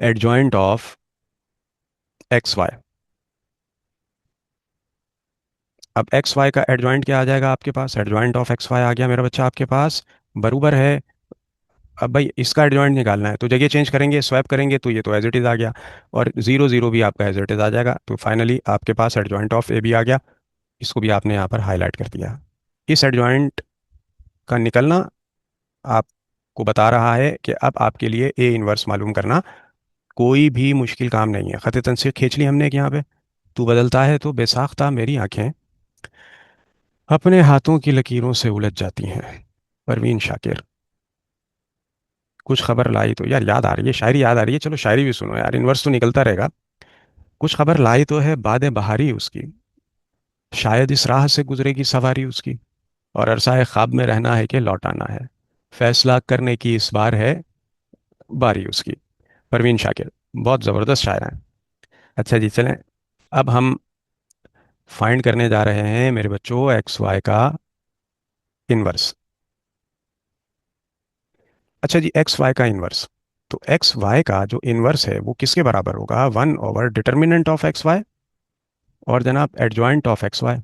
एडजॉइंट ऑफ एक्स वाई। अब एक्स वाई का एडजॉइंट क्या आ जाएगा आपके पास, एडजॉइंट ऑफ एक्स वाई आ गया मेरा बच्चा आपके पास, बरूबर है। अब भाई इसका एडजॉइंट निकालना है, तो जगह चेंज करेंगे, स्वैप करेंगे, तो ये तो एज इट इज़ आ गया, और जीरो जीरो भी आपका एज इट इज़ आ जाएगा, तो फाइनली आपके पास एडजॉइंट ऑफ ए भी आ गया। इसको भी आपने यहाँ पर हाईलाइट कर दिया। इस एडजॉइंट का निकलना आपको बता रहा है कि अब आपके लिए ए इनवर्स मालूम करना कोई भी मुश्किल काम नहीं है। खत तंसीर खींच ली हमने कि यहाँ पे तू बदलता है तो बेसाख्ता मेरी आंखें अपने हाथों की लकीरों से उलझ जाती हैं। परवीन शाकिर। कुछ खबर लाई तो यार, याद आ रही है शायरी, याद आ रही है, चलो शायरी भी सुनो यार, इनवर्स तो निकलता रहेगा। कुछ खबर लाई तो है बादे बहारी उसकी, शायद इस राह से गुजरेगी सवारी उसकी, और अरसाए ख्वाब में रहना है कि लौट आना है, फैसला करने की इस बार है बारी उसकी। परवीन शाकिर। बहुत ज़बरदस्त शायर हैं। अच्छा जी, चलें अब हम फाइंड करने जा रहे हैं मेरे बच्चों एक्स वाई का इनवर्स। अच्छा जी, एक्स वाई का इनवर्स, तो एक्स वाई का जो इनवर्स है वो किसके बराबर होगा, one over determinant of X Y और जनाब adjoint of X Y.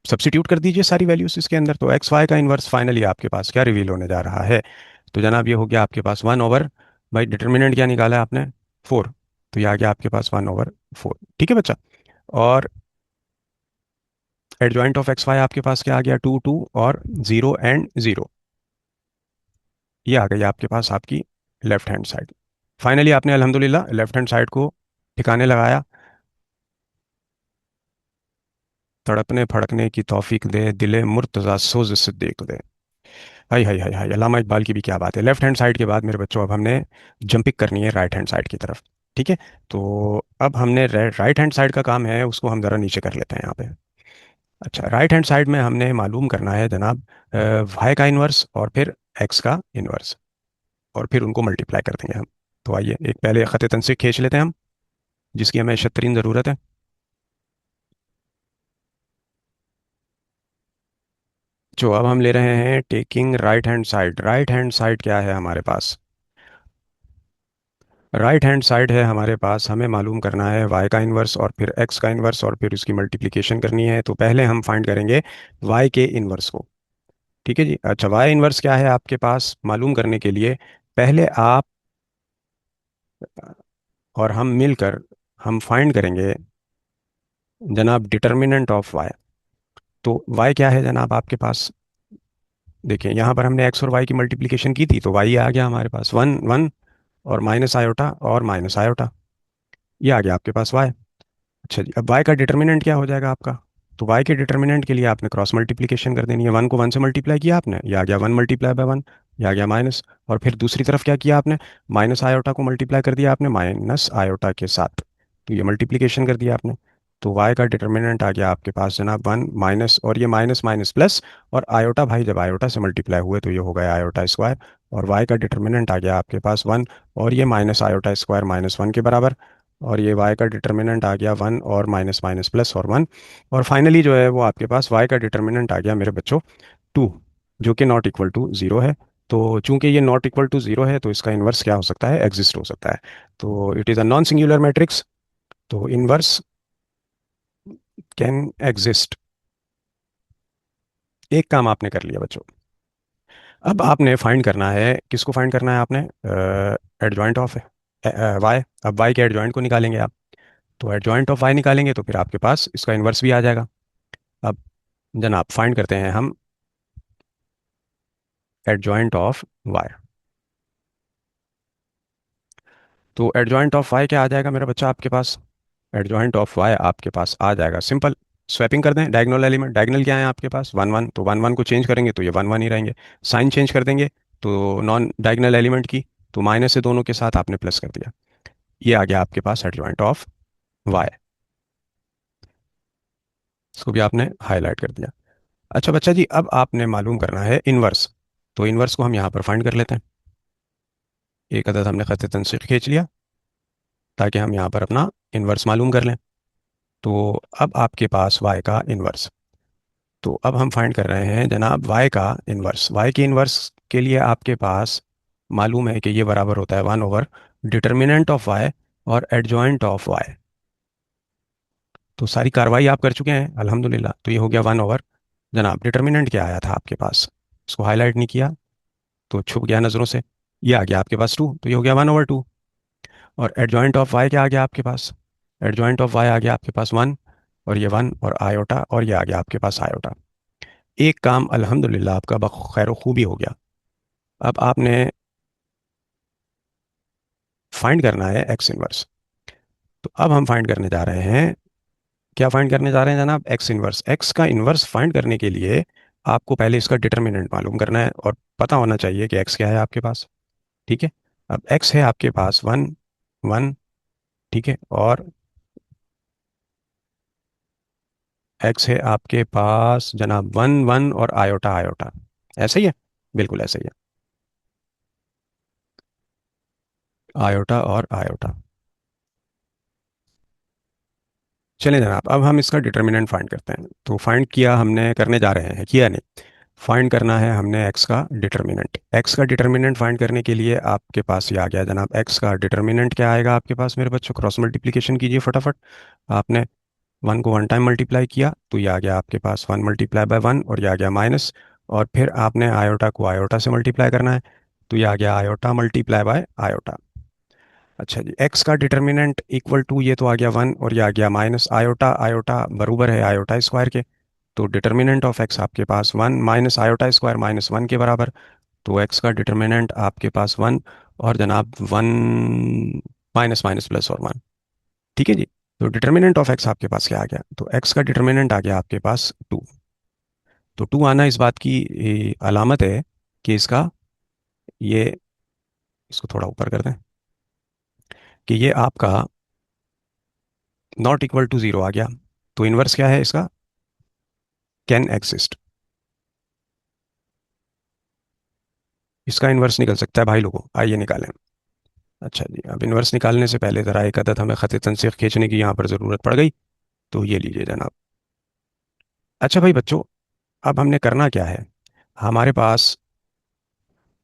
Substitute कर दीजिए सारी वैल्यूज इसके अंदर, तो एक्स वाई का इनवर्स फाइनली आपके पास क्या रिवील होने जा रहा है, तो जनाब ये हो गया आपके पास वन ओवर, भाई डिटर्मिनेंट क्या निकाला है आपने, फोर, तो ये आ गया आपके पास वन ओवर फोर। ठीक है बच्चा, और एडजॉइंट ऑफ एक्स वाई आपके पास क्या आ गया, टू टू और जीरो एंड जीरो, ये आ गई आपके पास आपकी लेफ्ट हैंड साइड। फाइनली आपने अल्हम्दुलिल्लाह लेफ्ट हैंड साइड को ठिकाने लगाया। तड़पने फड़कने की तौफीक दे दिले मुर्तज़ा सोज सिद्दीक दे। हाय हाय, अल्लामा इकबाल की भी क्या बात है। लेफ्ट हैंड साइड के बाद मेरे बच्चों अब हमने जंपिंग करनी है राइट हैंड साइड की तरफ। ठीक है, तो अब हमने राइट हैंड साइड का काम है, उसको हम ज़रा नीचे कर लेते हैं यहाँ पे। अच्छा, राइट हैंड साइड में हमने मालूम करना है जनाब वाई का इन्वर्स और फिर एक्स का इन्वर्स, और फिर उनको मल्टीप्लाई कर देंगे हम। तो आइए एक पहले ख़त तनसीब खींच लेते हैं हम, जिसकी हमें शतरीन ज़रूरत है। जो अब हम ले रहे हैं taking right hand side, right hand side क्या है हमारे पास, राइट हैंड साइड है हमारे पास, हमें मालूम करना है y का इन्वर्स और फिर x का इन्वर्स और फिर उसकी मल्टीप्लिकेशन करनी है। तो पहले हम फाइंड करेंगे y के इन्वर्स को। ठीक है जी, अच्छा y इन्वर्स क्या है आपके पास मालूम करने के लिए पहले आप और हम मिलकर हम फाइंड करेंगे जनाब डिटर्मिनेंट ऑफ y। तो y क्या है जनाब आपके पास, देखिए यहाँ पर हमने x और y की मल्टीप्लिकेशन की थी, तो y आ गया हमारे पास वन वन, और माइनस आयोटा और माइनस आयोटा, ये आ गया आपके पास y। अच्छा जी, अब y का डिटर्मिनेंट क्या हो जाएगा आपका, तो y के डिटर्मिनेंट के लिए आपने क्रॉस मल्टीप्लिकेशन कर देनी है, वन को वन से मल्टीप्लाई किया आपने, ये आ गया वन मल्टीप्लाई बाय वन, ये आ गया माइनस, और फिर दूसरी तरफ क्या किया आपने, माइनस आयोटा को मल्टीप्लाई कर दिया आपने माइनस आयोटा के साथ, तो ये मल्टीप्लिकेशन कर दिया आपने। तो y का डिटर्मिनेंट आ गया आपके पास जनाब वन माइनस, और ये माइनस माइनस प्लस, और आयोटा भाई जब आयोटा से मल्टीप्लाई हुए तो ये हो गया आयोटा स्क्वायर, और y का डिटर्मिनेंट आ गया आपके पास वन, और ये minus iota square minus one के बराबर, और ये y का डिटर्मिनेंट आ गया वन और माइनस माइनस प्लस और वन, और फाइनली जो है वो आपके पास y का डिटर्मिनेंट आ गया मेरे बच्चों टू, जो कि नॉट इक्वल टू ज़ीरो है। तो चूंकि ये नॉट इक्वल टू ज़ीरो है, तो इसका इन्वर्स क्या हो सकता है, एग्जिस्ट हो सकता है। तो it is a non singular matrix, तो इन्वर्स कैन एग्जिस्ट। एक काम आपने कर लिया बच्चों, अब आपने फाइंड करना है, किसको फाइंड करना है आपने, एडजॉइंट ऑफ वाई। अब वाई के एडजॉइंट को निकालेंगे आप, तो एडजॉइंट ऑफ वाई निकालेंगे तो फिर आपके पास इसका इन्वर्स भी आ जाएगा। अब जनाब फाइंड करते हैं हम एडजॉइंट ऑफ वाई। तो एडजॉइंट ऑफ वाई क्या आ जाएगा मेरा बच्चा आपके पास, एडजॉइंट ऑफ वाई आपके पास आ जाएगा सिंपल, स्वैपिंग कर दें डायगोनल एलिमेंट, डायगोनल क्या है आपके पास, वन वन, तो वन वन को चेंज करेंगे तो ये वन वन ही रहेंगे। साइन चेंज कर देंगे तो नॉन डायगोनल एलिमेंट की, तो माइनस से दोनों के साथ आपने प्लस कर दिया। ये आ गया आपके पास एडजॉइंट ऑफ वाई। इसको भी आपने हाईलाइट कर दिया। अच्छा बच्चा जी, अब आपने मालूम करना है इनवर्स। तो इनवर्स को हम यहाँ पर फाइंड कर लेते हैं। एक अदद हमने खत तंसीख खींच लिया ताकि हम यहाँ पर अपना इनवर्स मालूम कर लें। तो अब आपके पास y का इनवर्स, तो अब हम फाइंड कर रहे हैं जनाब y का इनवर्स। y के इनवर्स के लिए आपके पास मालूम है कि ये बराबर होता है 1/डिटर्मिनेंट ऑफ y और एडजॉइंट ऑफ y। तो सारी कार्रवाई आप कर चुके हैं अल्हम्दुलिल्लाह। तो ये हो गया 1/, जनाब डिटर्मिनेंट क्या आया था आपके पास, इसको हाईलाइट नहीं किया तो छुप गया नज़रों से। ये आ गया आपके पास 2, तो ये हो गया 1/2। और एडजॉइंट ऑफ y क्या आ गया आपके पास, एडजॉइंट ऑफ y आ गया आपके पास 1, और ये 1 और आयोटा, और ये आ गया आपके पास आयोटा। एक काम अल्हम्दुलिल्लाह आपका बखैर खूबी हो गया। अब आपने फाइंड करना है एक्स इनवर्स। तो अब हम फाइंड करने जा रहे हैं, क्या फाइंड करने जा रहे हैं जनाब, एक्स इनवर्स। एक्स का इनवर्स फाइंड करने के लिए आपको पहले इसका डिटर्मिनेंट मालूम करना है और पता होना चाहिए कि एक्स क्या है आपके पास। ठीक है, अब एक्स है आपके पास 1 1, ठीक है, और एक्स है आपके पास जनाब 1 1 और आयोटा आयोटा। ऐसा ही है, बिल्कुल ऐसा ही है, आयोटा और आयोटा। चलें जनाब, अब हम इसका डिटर्मिनेंट फाइंड करते हैं। तो फाइंड किया हमने, करने जा रहे हैं, किया नहीं, फाइंड करना है हमने एक्स का डिटर्मिनेंट। एक्स का डिटर्मिनेंट फाइंड करने के लिए आपके पास ये आ गया जनाब, एक्स का डिटर्मिनेंट क्या आएगा आपके पास मेरे बच्चों, क्रॉस मल्टीप्लिकेशन कीजिए फटाफट। आपने 1 को 1 टाइम मल्टीप्लाई किया तो ये आ गया आपके पास 1 मल्टीप्लाई बाय 1, और ये आ गया माइनस। और फिर आपने आयोटा को आयोटा से मल्टीप्लाई करना है, तो ये आ गया आयोटा मल्टीप्लाई बाय आयोटा। अच्छा जी, एक्स का डिटर्मिनेंट इक्वल टू, ये तो आ गया 1 और ये आ गया माइनस आयोटा आयोटा बरूबर है आयोटा स्क्वायर के। तो डिटर्मिनेंट ऑफ एक्स आपके पास 1 माइनस आयोटा स्क्वायर माइनस 1 के बराबर। तो एक्स का डिटर्मिनेंट आपके पास 1, और जनाब 1 माइनस माइनस प्लस और 1। ठीक है जी, तो डिटर्मिनेंट ऑफ एक्स आपके पास क्या आ गया, तो एक्स का डिटर्मिनेंट आ गया आपके पास 2। तो 2 आना इस बात की अलामत है कि इसका ये, इसको थोड़ा ऊपर कर दें, कि ये आपका नॉट इक्वल टू ज़ीरो आ गया। तो इनवर्स क्या है इसका, कैन एग्जिस्ट। इसका इनवर्स निकल सकता है भाई लोगों, आइए निकालें। अच्छा जी, अब इनवर्स निकालने से पहले ज़रा एक अदद हमें ख़त तनसीख खींचने की यहाँ पर ज़रूरत पड़ गई। तो ये लीजिए जनाब। अच्छा भाई बच्चों, अब हमने करना क्या है, हमारे पास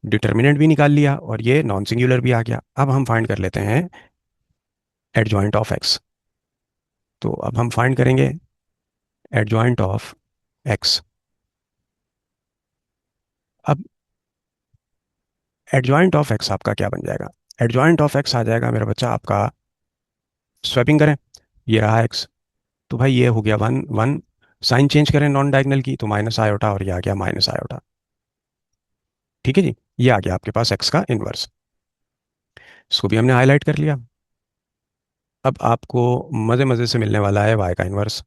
डिटर्मिनेंट भी निकाल लिया और ये नॉन सिंगुलर भी आ गया। अब हम फाइंड कर लेते हैं एडजॉइंट ऑफ एक्स। तो अब हम फाइंड करेंगे एडजॉइंट ऑफ एक्स। अब एडजॉइंट ऑफ एक्स आपका क्या बन जाएगा, एडजॉइंट ऑफ एक्स आ जाएगा मेरा बच्चा आपका, स्वैपिंग करें, ये रहा एक्स, तो भाई ये हो गया 1 1, साइन चेंज करें नॉन डायगनल की तो माइनस आयोटा, और ये आ गया माइनस आयोटा। ठीक है जी, ये आ गया आपके पास एक्स का इनवर्स। इसको भी हमने हाईलाइट कर लिया। अब आपको मज़े मज़े से मिलने वाला है वाई का इनवर्स।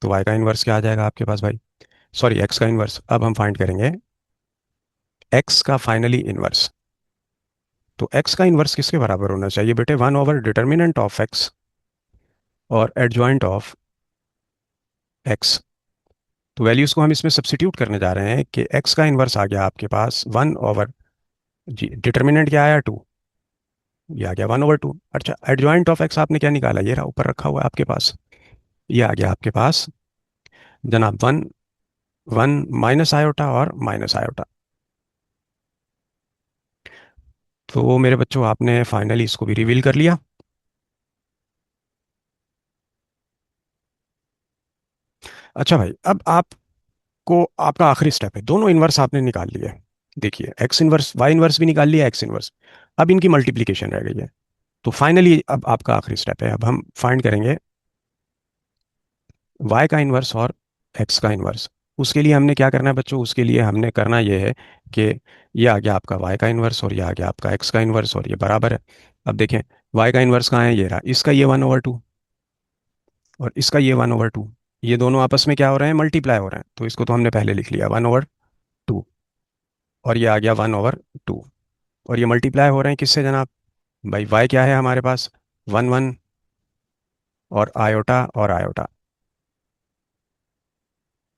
तो वाई का इनवर्स क्या आ जाएगा आपके पास भाई, सॉरी एक्स का इनवर्स। अब हम फाइंड करेंगे एक्स का फाइनली इनवर्स। तो एक्स का इनवर्स किसके बराबर होना चाहिए बेटे, 1/डिटर्मिनेंट ऑफ एक्स और एडजॉइंट ऑफ एक्स। तो वैल्यूज़ को हम इसमें सब्सिट्यूट करने जा रहे हैं कि एक्स का इनवर्स आ गया आपके पास 1/, जी डिटर्मिनेंट क्या आया 2, ये आ गया 1/2। अच्छा, एडजॉइंट ऑफ एक्स आपने क्या निकाला, ये रहा ऊपर रखा हुआ है आपके पास, ये आ गया आपके पास जनाब 1 1 माइनस आयोटा और माइनस आयोटा। तो मेरे बच्चों आपने फाइनली इसको भी रिवील कर लिया। अच्छा भाई, अब आपको आपका आखिरी स्टेप है, दोनों इन्वर्स आपने निकाल लिए। देखिए एक्स इन्वर्स वाई इन्वर्स भी निकाल लिया, एक्स इन्वर्स, अब इनकी मल्टीप्लिकेशन रह गई है। तो फाइनली अब आपका आखिरी स्टेप है, अब हम फाइंड करेंगे वाई का इन्वर्स और एक्स का इन्वर्स। उसके लिए हमने क्या करना है बच्चों, उसके लिए हमने करना ये है कि ये आ गया आपका वाई का इन्वर्स और ये आ गया आपका एक्स का इन्वर्स, और ये बराबर है। अब देखें वाई का इन्वर्स कहाँ है, ये रहा, इसका ये 1/2 और इसका ये 1/2। ये दोनों आपस में क्या हो रहे हैं, मल्टीप्लाई हो रहे हैं, तो इसको तो हमने पहले लिख लिया 1/2, और ये आ गया 1/2, और ये मल्टीप्लाई हो रहे हैं किससे जनाब, भाई y क्या है हमारे पास, 1 1, और आयोटा,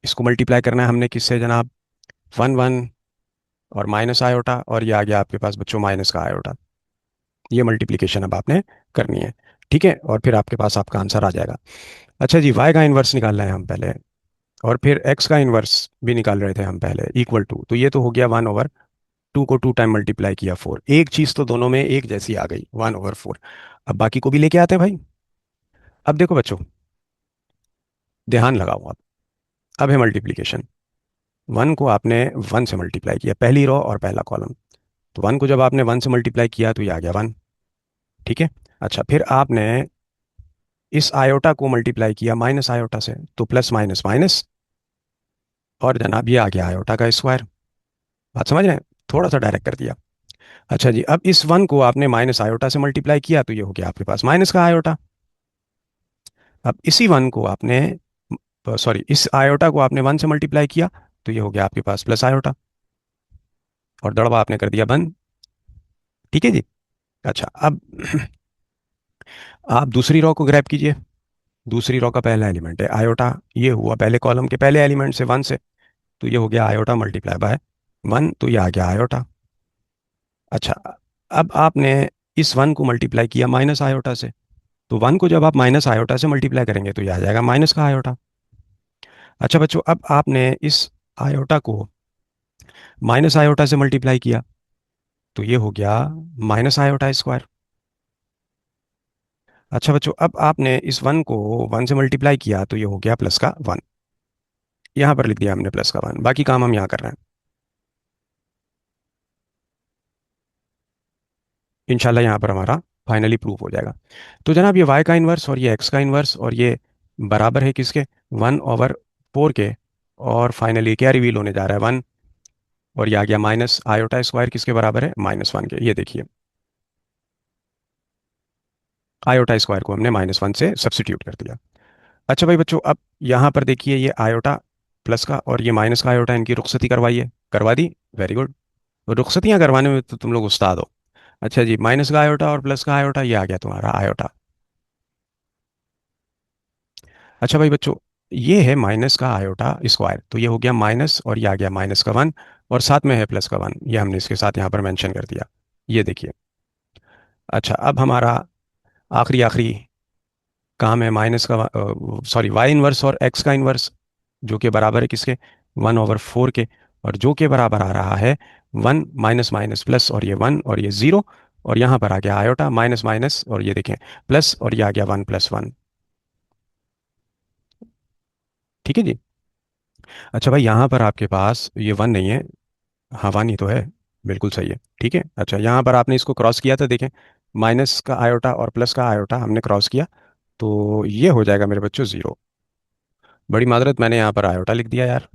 इसको मल्टीप्लाई करना है हमने किससे जनाब, 1 1 और माइनस आयोटा, और ये आ गया आपके पास बच्चों माइनस का आयोटा। ये मल्टीप्लिकेशन अब आपने करनी है, ठीक है, और फिर आपके पास आपका आंसर आ जाएगा। अच्छा जी, y का इन्वर्स निकालना है हम पहले, और फिर x का इन्वर्स भी निकाल रहे थे हम पहले, इक्वल टू, तो ये तो हो गया 1/2 को 2 टाइम मल्टीप्लाई किया 4, एक चीज़ तो दोनों में एक जैसी आ गई 1/4। अब बाकी को भी लेके आते हैं भाई। अब देखो बच्चों, ध्यान लगाओ आप, अब है मल्टीप्लिकेशन। 1 को आपने 1 से मल्टीप्लाई किया, पहली रो और पहला कॉलम, तो 1 को जब आपने 1 से मल्टीप्लाई किया तो ये आ गया 1, ठीक है। अच्छा, फिर आपने इस आयोटा को मल्टीप्लाई किया माइनस आयोटा से, तो प्लस माइनस माइनस, और जनाब ये आ गया आयोटा का स्क्वायर। बात समझ रहे हैं, थोड़ा सा डायरेक्ट कर दिया। अच्छा जी, अब इस 1 को आपने माइनस आयोटा से मल्टीप्लाई किया तो ये हो गया आपके पास माइनस का आयोटा। अब इसी 1 को आपने, सॉरी, इस आयोटा को आपने 1 से मल्टीप्लाई किया तो ये हो गया आपके पास प्लस आयोटा, और दड़बा आपने कर दिया बंद, ठीक है जी। अच्छा, अब आप दूसरी रो को ग्रैब कीजिए। दूसरी रो का पहला एलिमेंट है आयोटा, ये हुआ पहले कॉलम के पहले एलिमेंट से 1 से, तो ये हो गया आयोटा मल्टीप्लाई बाय 1, तो ये आ गया आयोटा। अच्छा, अब आपने इस 1 को मल्टीप्लाई किया माइनस आयोटा से, तो 1 को जब आप माइनस आयोटा से मल्टीप्लाई करेंगे तो ये आ जाएगा माइनस का आयोटा। अच्छा बच्चों, अब आपने इस आयोटा को माइनस आयोटा से मल्टीप्लाई किया तो ये हो गया माइनस आयोटा स्क्वायर। अच्छा बच्चों, अब आपने इस 1 को 1 से मल्टीप्लाई किया तो ये हो गया प्लस का 1, यहाँ पर लिख दिया हमने प्लस का 1, बाकी काम हम यहाँ कर रहे हैं, इंशाल्लाह यहाँ पर हमारा फाइनली प्रूफ हो जाएगा। तो जनाब, ये y का इन्वर्स और ये x का इन्वर्स, और ये बराबर है किसके, 1/4 के, और फाइनली क्या रिवील होने जा रहा है, 1, और ये आ गया माइनस आयोटा स्क्वायर किसके बराबर है, -1 के, ये देखिए आयोटा स्क्वायर को हमने -1 से सब्सिट्यूट कर दिया। अच्छा भाई बच्चों, अब यहाँ पर देखिए ये आयोटा प्लस का और ये माइनस का आयोटा, इनकी रुखसती करवाइए, करवा दी, वेरी गुड, रुखसतियाँ करवाने में तो तुम लोग उस्ताद हो। अच्छा जी, माइनस का आयोटा और प्लस का आयोटा, ये आ गया तुम्हारा आयोटा। अच्छा भाई बच्चों, ये है माइनस का आयोटा स्क्वायर, तो ये हो गया माइनस, और ये आ गया माइनस का 1, और साथ में है प्लस का 1, ये हमने इसके साथ यहाँ पर मेंशन कर दिया, ये देखिए। अच्छा, अब हमारा आखिरी आखिरी काम है माइनस का, सॉरी, वाई इन्वर्स और एक्स का इन्वर्स, जो कि बराबर है किसके, 1/4 के, और जो कि बराबर आ रहा है 1 माइनस माइनस प्लस, और ये 1 और ये 0, और यहाँ पर आ गया आयोटा माइनस माइनस, और ये देखें प्लस, और ये आ गया 1 + 1, ठीक है जी। अच्छा भाई, यहाँ पर आपके पास ये 1 नहीं है, हाँ 1 ही तो है, बिल्कुल सही है, ठीक है। अच्छा, यहाँ पर आपने इसको क्रॉस किया था, देखें माइनस का आयोटा और प्लस का आयोटा हमने क्रॉस किया, तो ये हो जाएगा मेरे बच्चों 0। बड़ी माजरत, मैंने यहाँ पर आयोटा लिख दिया यार,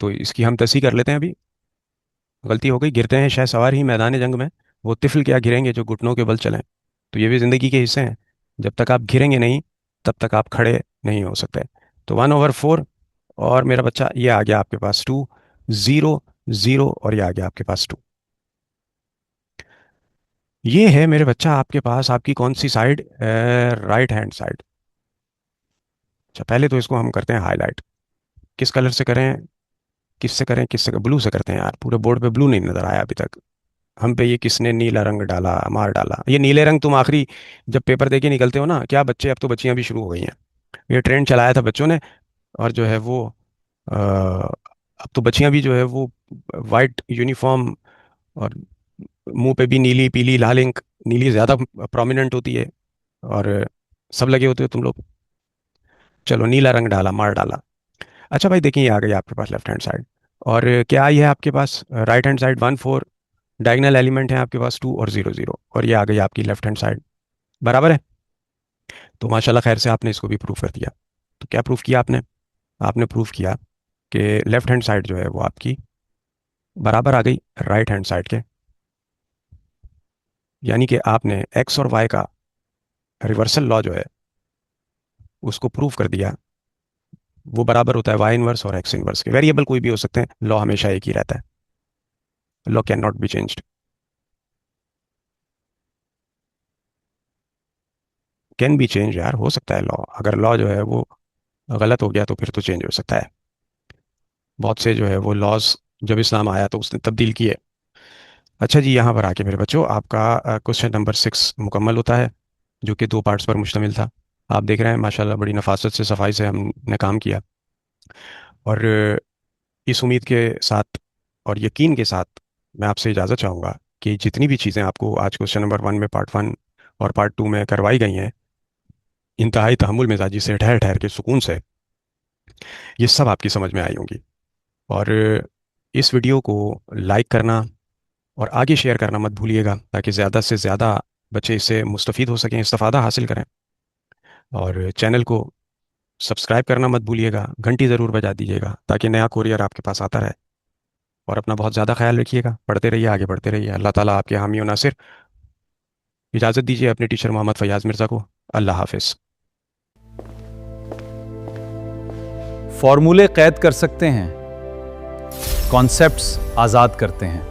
तो इसकी हम तस्हीह कर लेते हैं अभी, गलती हो गई, गिरते हैं शह सवार ही मैदान जंग में, वो तिफल क्या गिरेंगे जो घुटनों के बल चलें, तो ये भी ज़िंदगी के हिस्से हैं, जब तक आप गिरेंगे नहीं तब तक आप खड़े नहीं हो सकते। तो 1/4, और मेरा बच्चा ये आ गया आपके पास 2, 0 0, और ये आ गया आपके पास 2। ये है मेरे बच्चा आपके पास आपकी कौन सी साइड, राइट हैंड साइड। अच्छा, पहले तो इसको हम करते हैं हाईलाइट, किस कलर से करें, किससे करें, किससे, ब्लू से करते हैं यार, पूरे बोर्ड पे ब्लू नहीं नजर आया अभी तक हम पे, ये किसने नीला रंग डाला, मार डाला, ये नीले रंग तुम आखिरी जब पेपर दे के निकलते हो ना, क्या बच्चे, अब तो बच्चियां भी शुरू हो गई हैं, ये ट्रेंड चलाया था बच्चों ने, और जो है वो अब तो बच्चियां भी जो है वो वाइट यूनिफॉर्म, और मुंह पे भी नीली पीली लाल इंक, नीली ज़्यादा प्रोमिनेंट होती है, और सब लगे होते हो तुम लोग, चलो नीला रंग डाला, मार डाला। अच्छा भाई देखिए, ये आ गई आपके पास लेफ्ट हैंड साइड, और क्या आई है आपके पास right hand side, 1/4, diagonal element है आपके पास 2 और 0 0, और ये आ गई आपकी लेफ्ट हैंड साइड, बराबर है। तो माशाल्लाह खैर से आपने इसको भी प्रूफ कर दिया। तो क्या प्रूफ किया आपने, आपने प्रूफ किया कि लेफ्ट हैंड साइड जो है वो आपकी बराबर आ गई राइट हैंड साइड के, यानी कि आपने एक्स और वाई का रिवर्सल लॉ जो है उसको प्रूव कर दिया, वो बराबर होता है वाई इनवर्स और एक्स इनवर्स के। वेरिएबल कोई भी हो सकते हैं, लॉ हमेशा एक ही रहता है, law can not be changed. Can be change यार, हो सकता है लॉ, अगर लॉ जो है वो गलत हो गया तो फिर तो चेंज हो सकता है। बहुत से जो है वो लॉज जब इस्लाम आया तो उसने तब्दील किए। अच्छा जी, यहाँ पर आके मेरे बच्चों आपका क्वेश्चन नंबर 6 मुकम्मल होता है, जो कि 2 पार्ट्स पर मुश्तमिल था। आप देख रहे हैं माशाल्लाह बड़ी नफासत से, सफाई से हमने काम किया। और इस उम्मीद के साथ और यकीन के साथ मैं आपसे इजाज़त चाहूँगा कि जितनी भी चीज़ें आपको आज क्वेश्चन नंबर 1 में, पार्ट 1 और पार्ट 2 में करवाई गई हैं, इंतहाई तहम्मुल मिजाजी से, ठहर ठहर के सुकून से, ये सब आपकी समझ में आई होंगी। और इस वीडियो को लाइक करना और आगे शेयर करना मत भूलिएगा, ताकि ज़्यादा से ज़्यादा बच्चे इससे मुस्तफ़ीद हो सकें, इस्तिफ़ादा हासिल करें। और चैनल को सब्सक्राइब करना मत भूलिएगा, घंटी ज़रूर बजा दीजिएगा, ताकि नया कोरियर आपके पास आता रहे। और अपना बहुत ज़्यादा ख्याल रखिएगा, पढ़ते रहिए, आगे बढ़ते रहिए। अल्लाह ताला आपके हामी और नासिर। इजाज़त दीजिए अपने टीचर मोहम्मद फैयाज़ मिर्ज़ा को। अल्लाह हाफिज़। फॉर्मूले कैद कर सकते हैं, कॉन्सेप्ट्स आज़ाद करते हैं।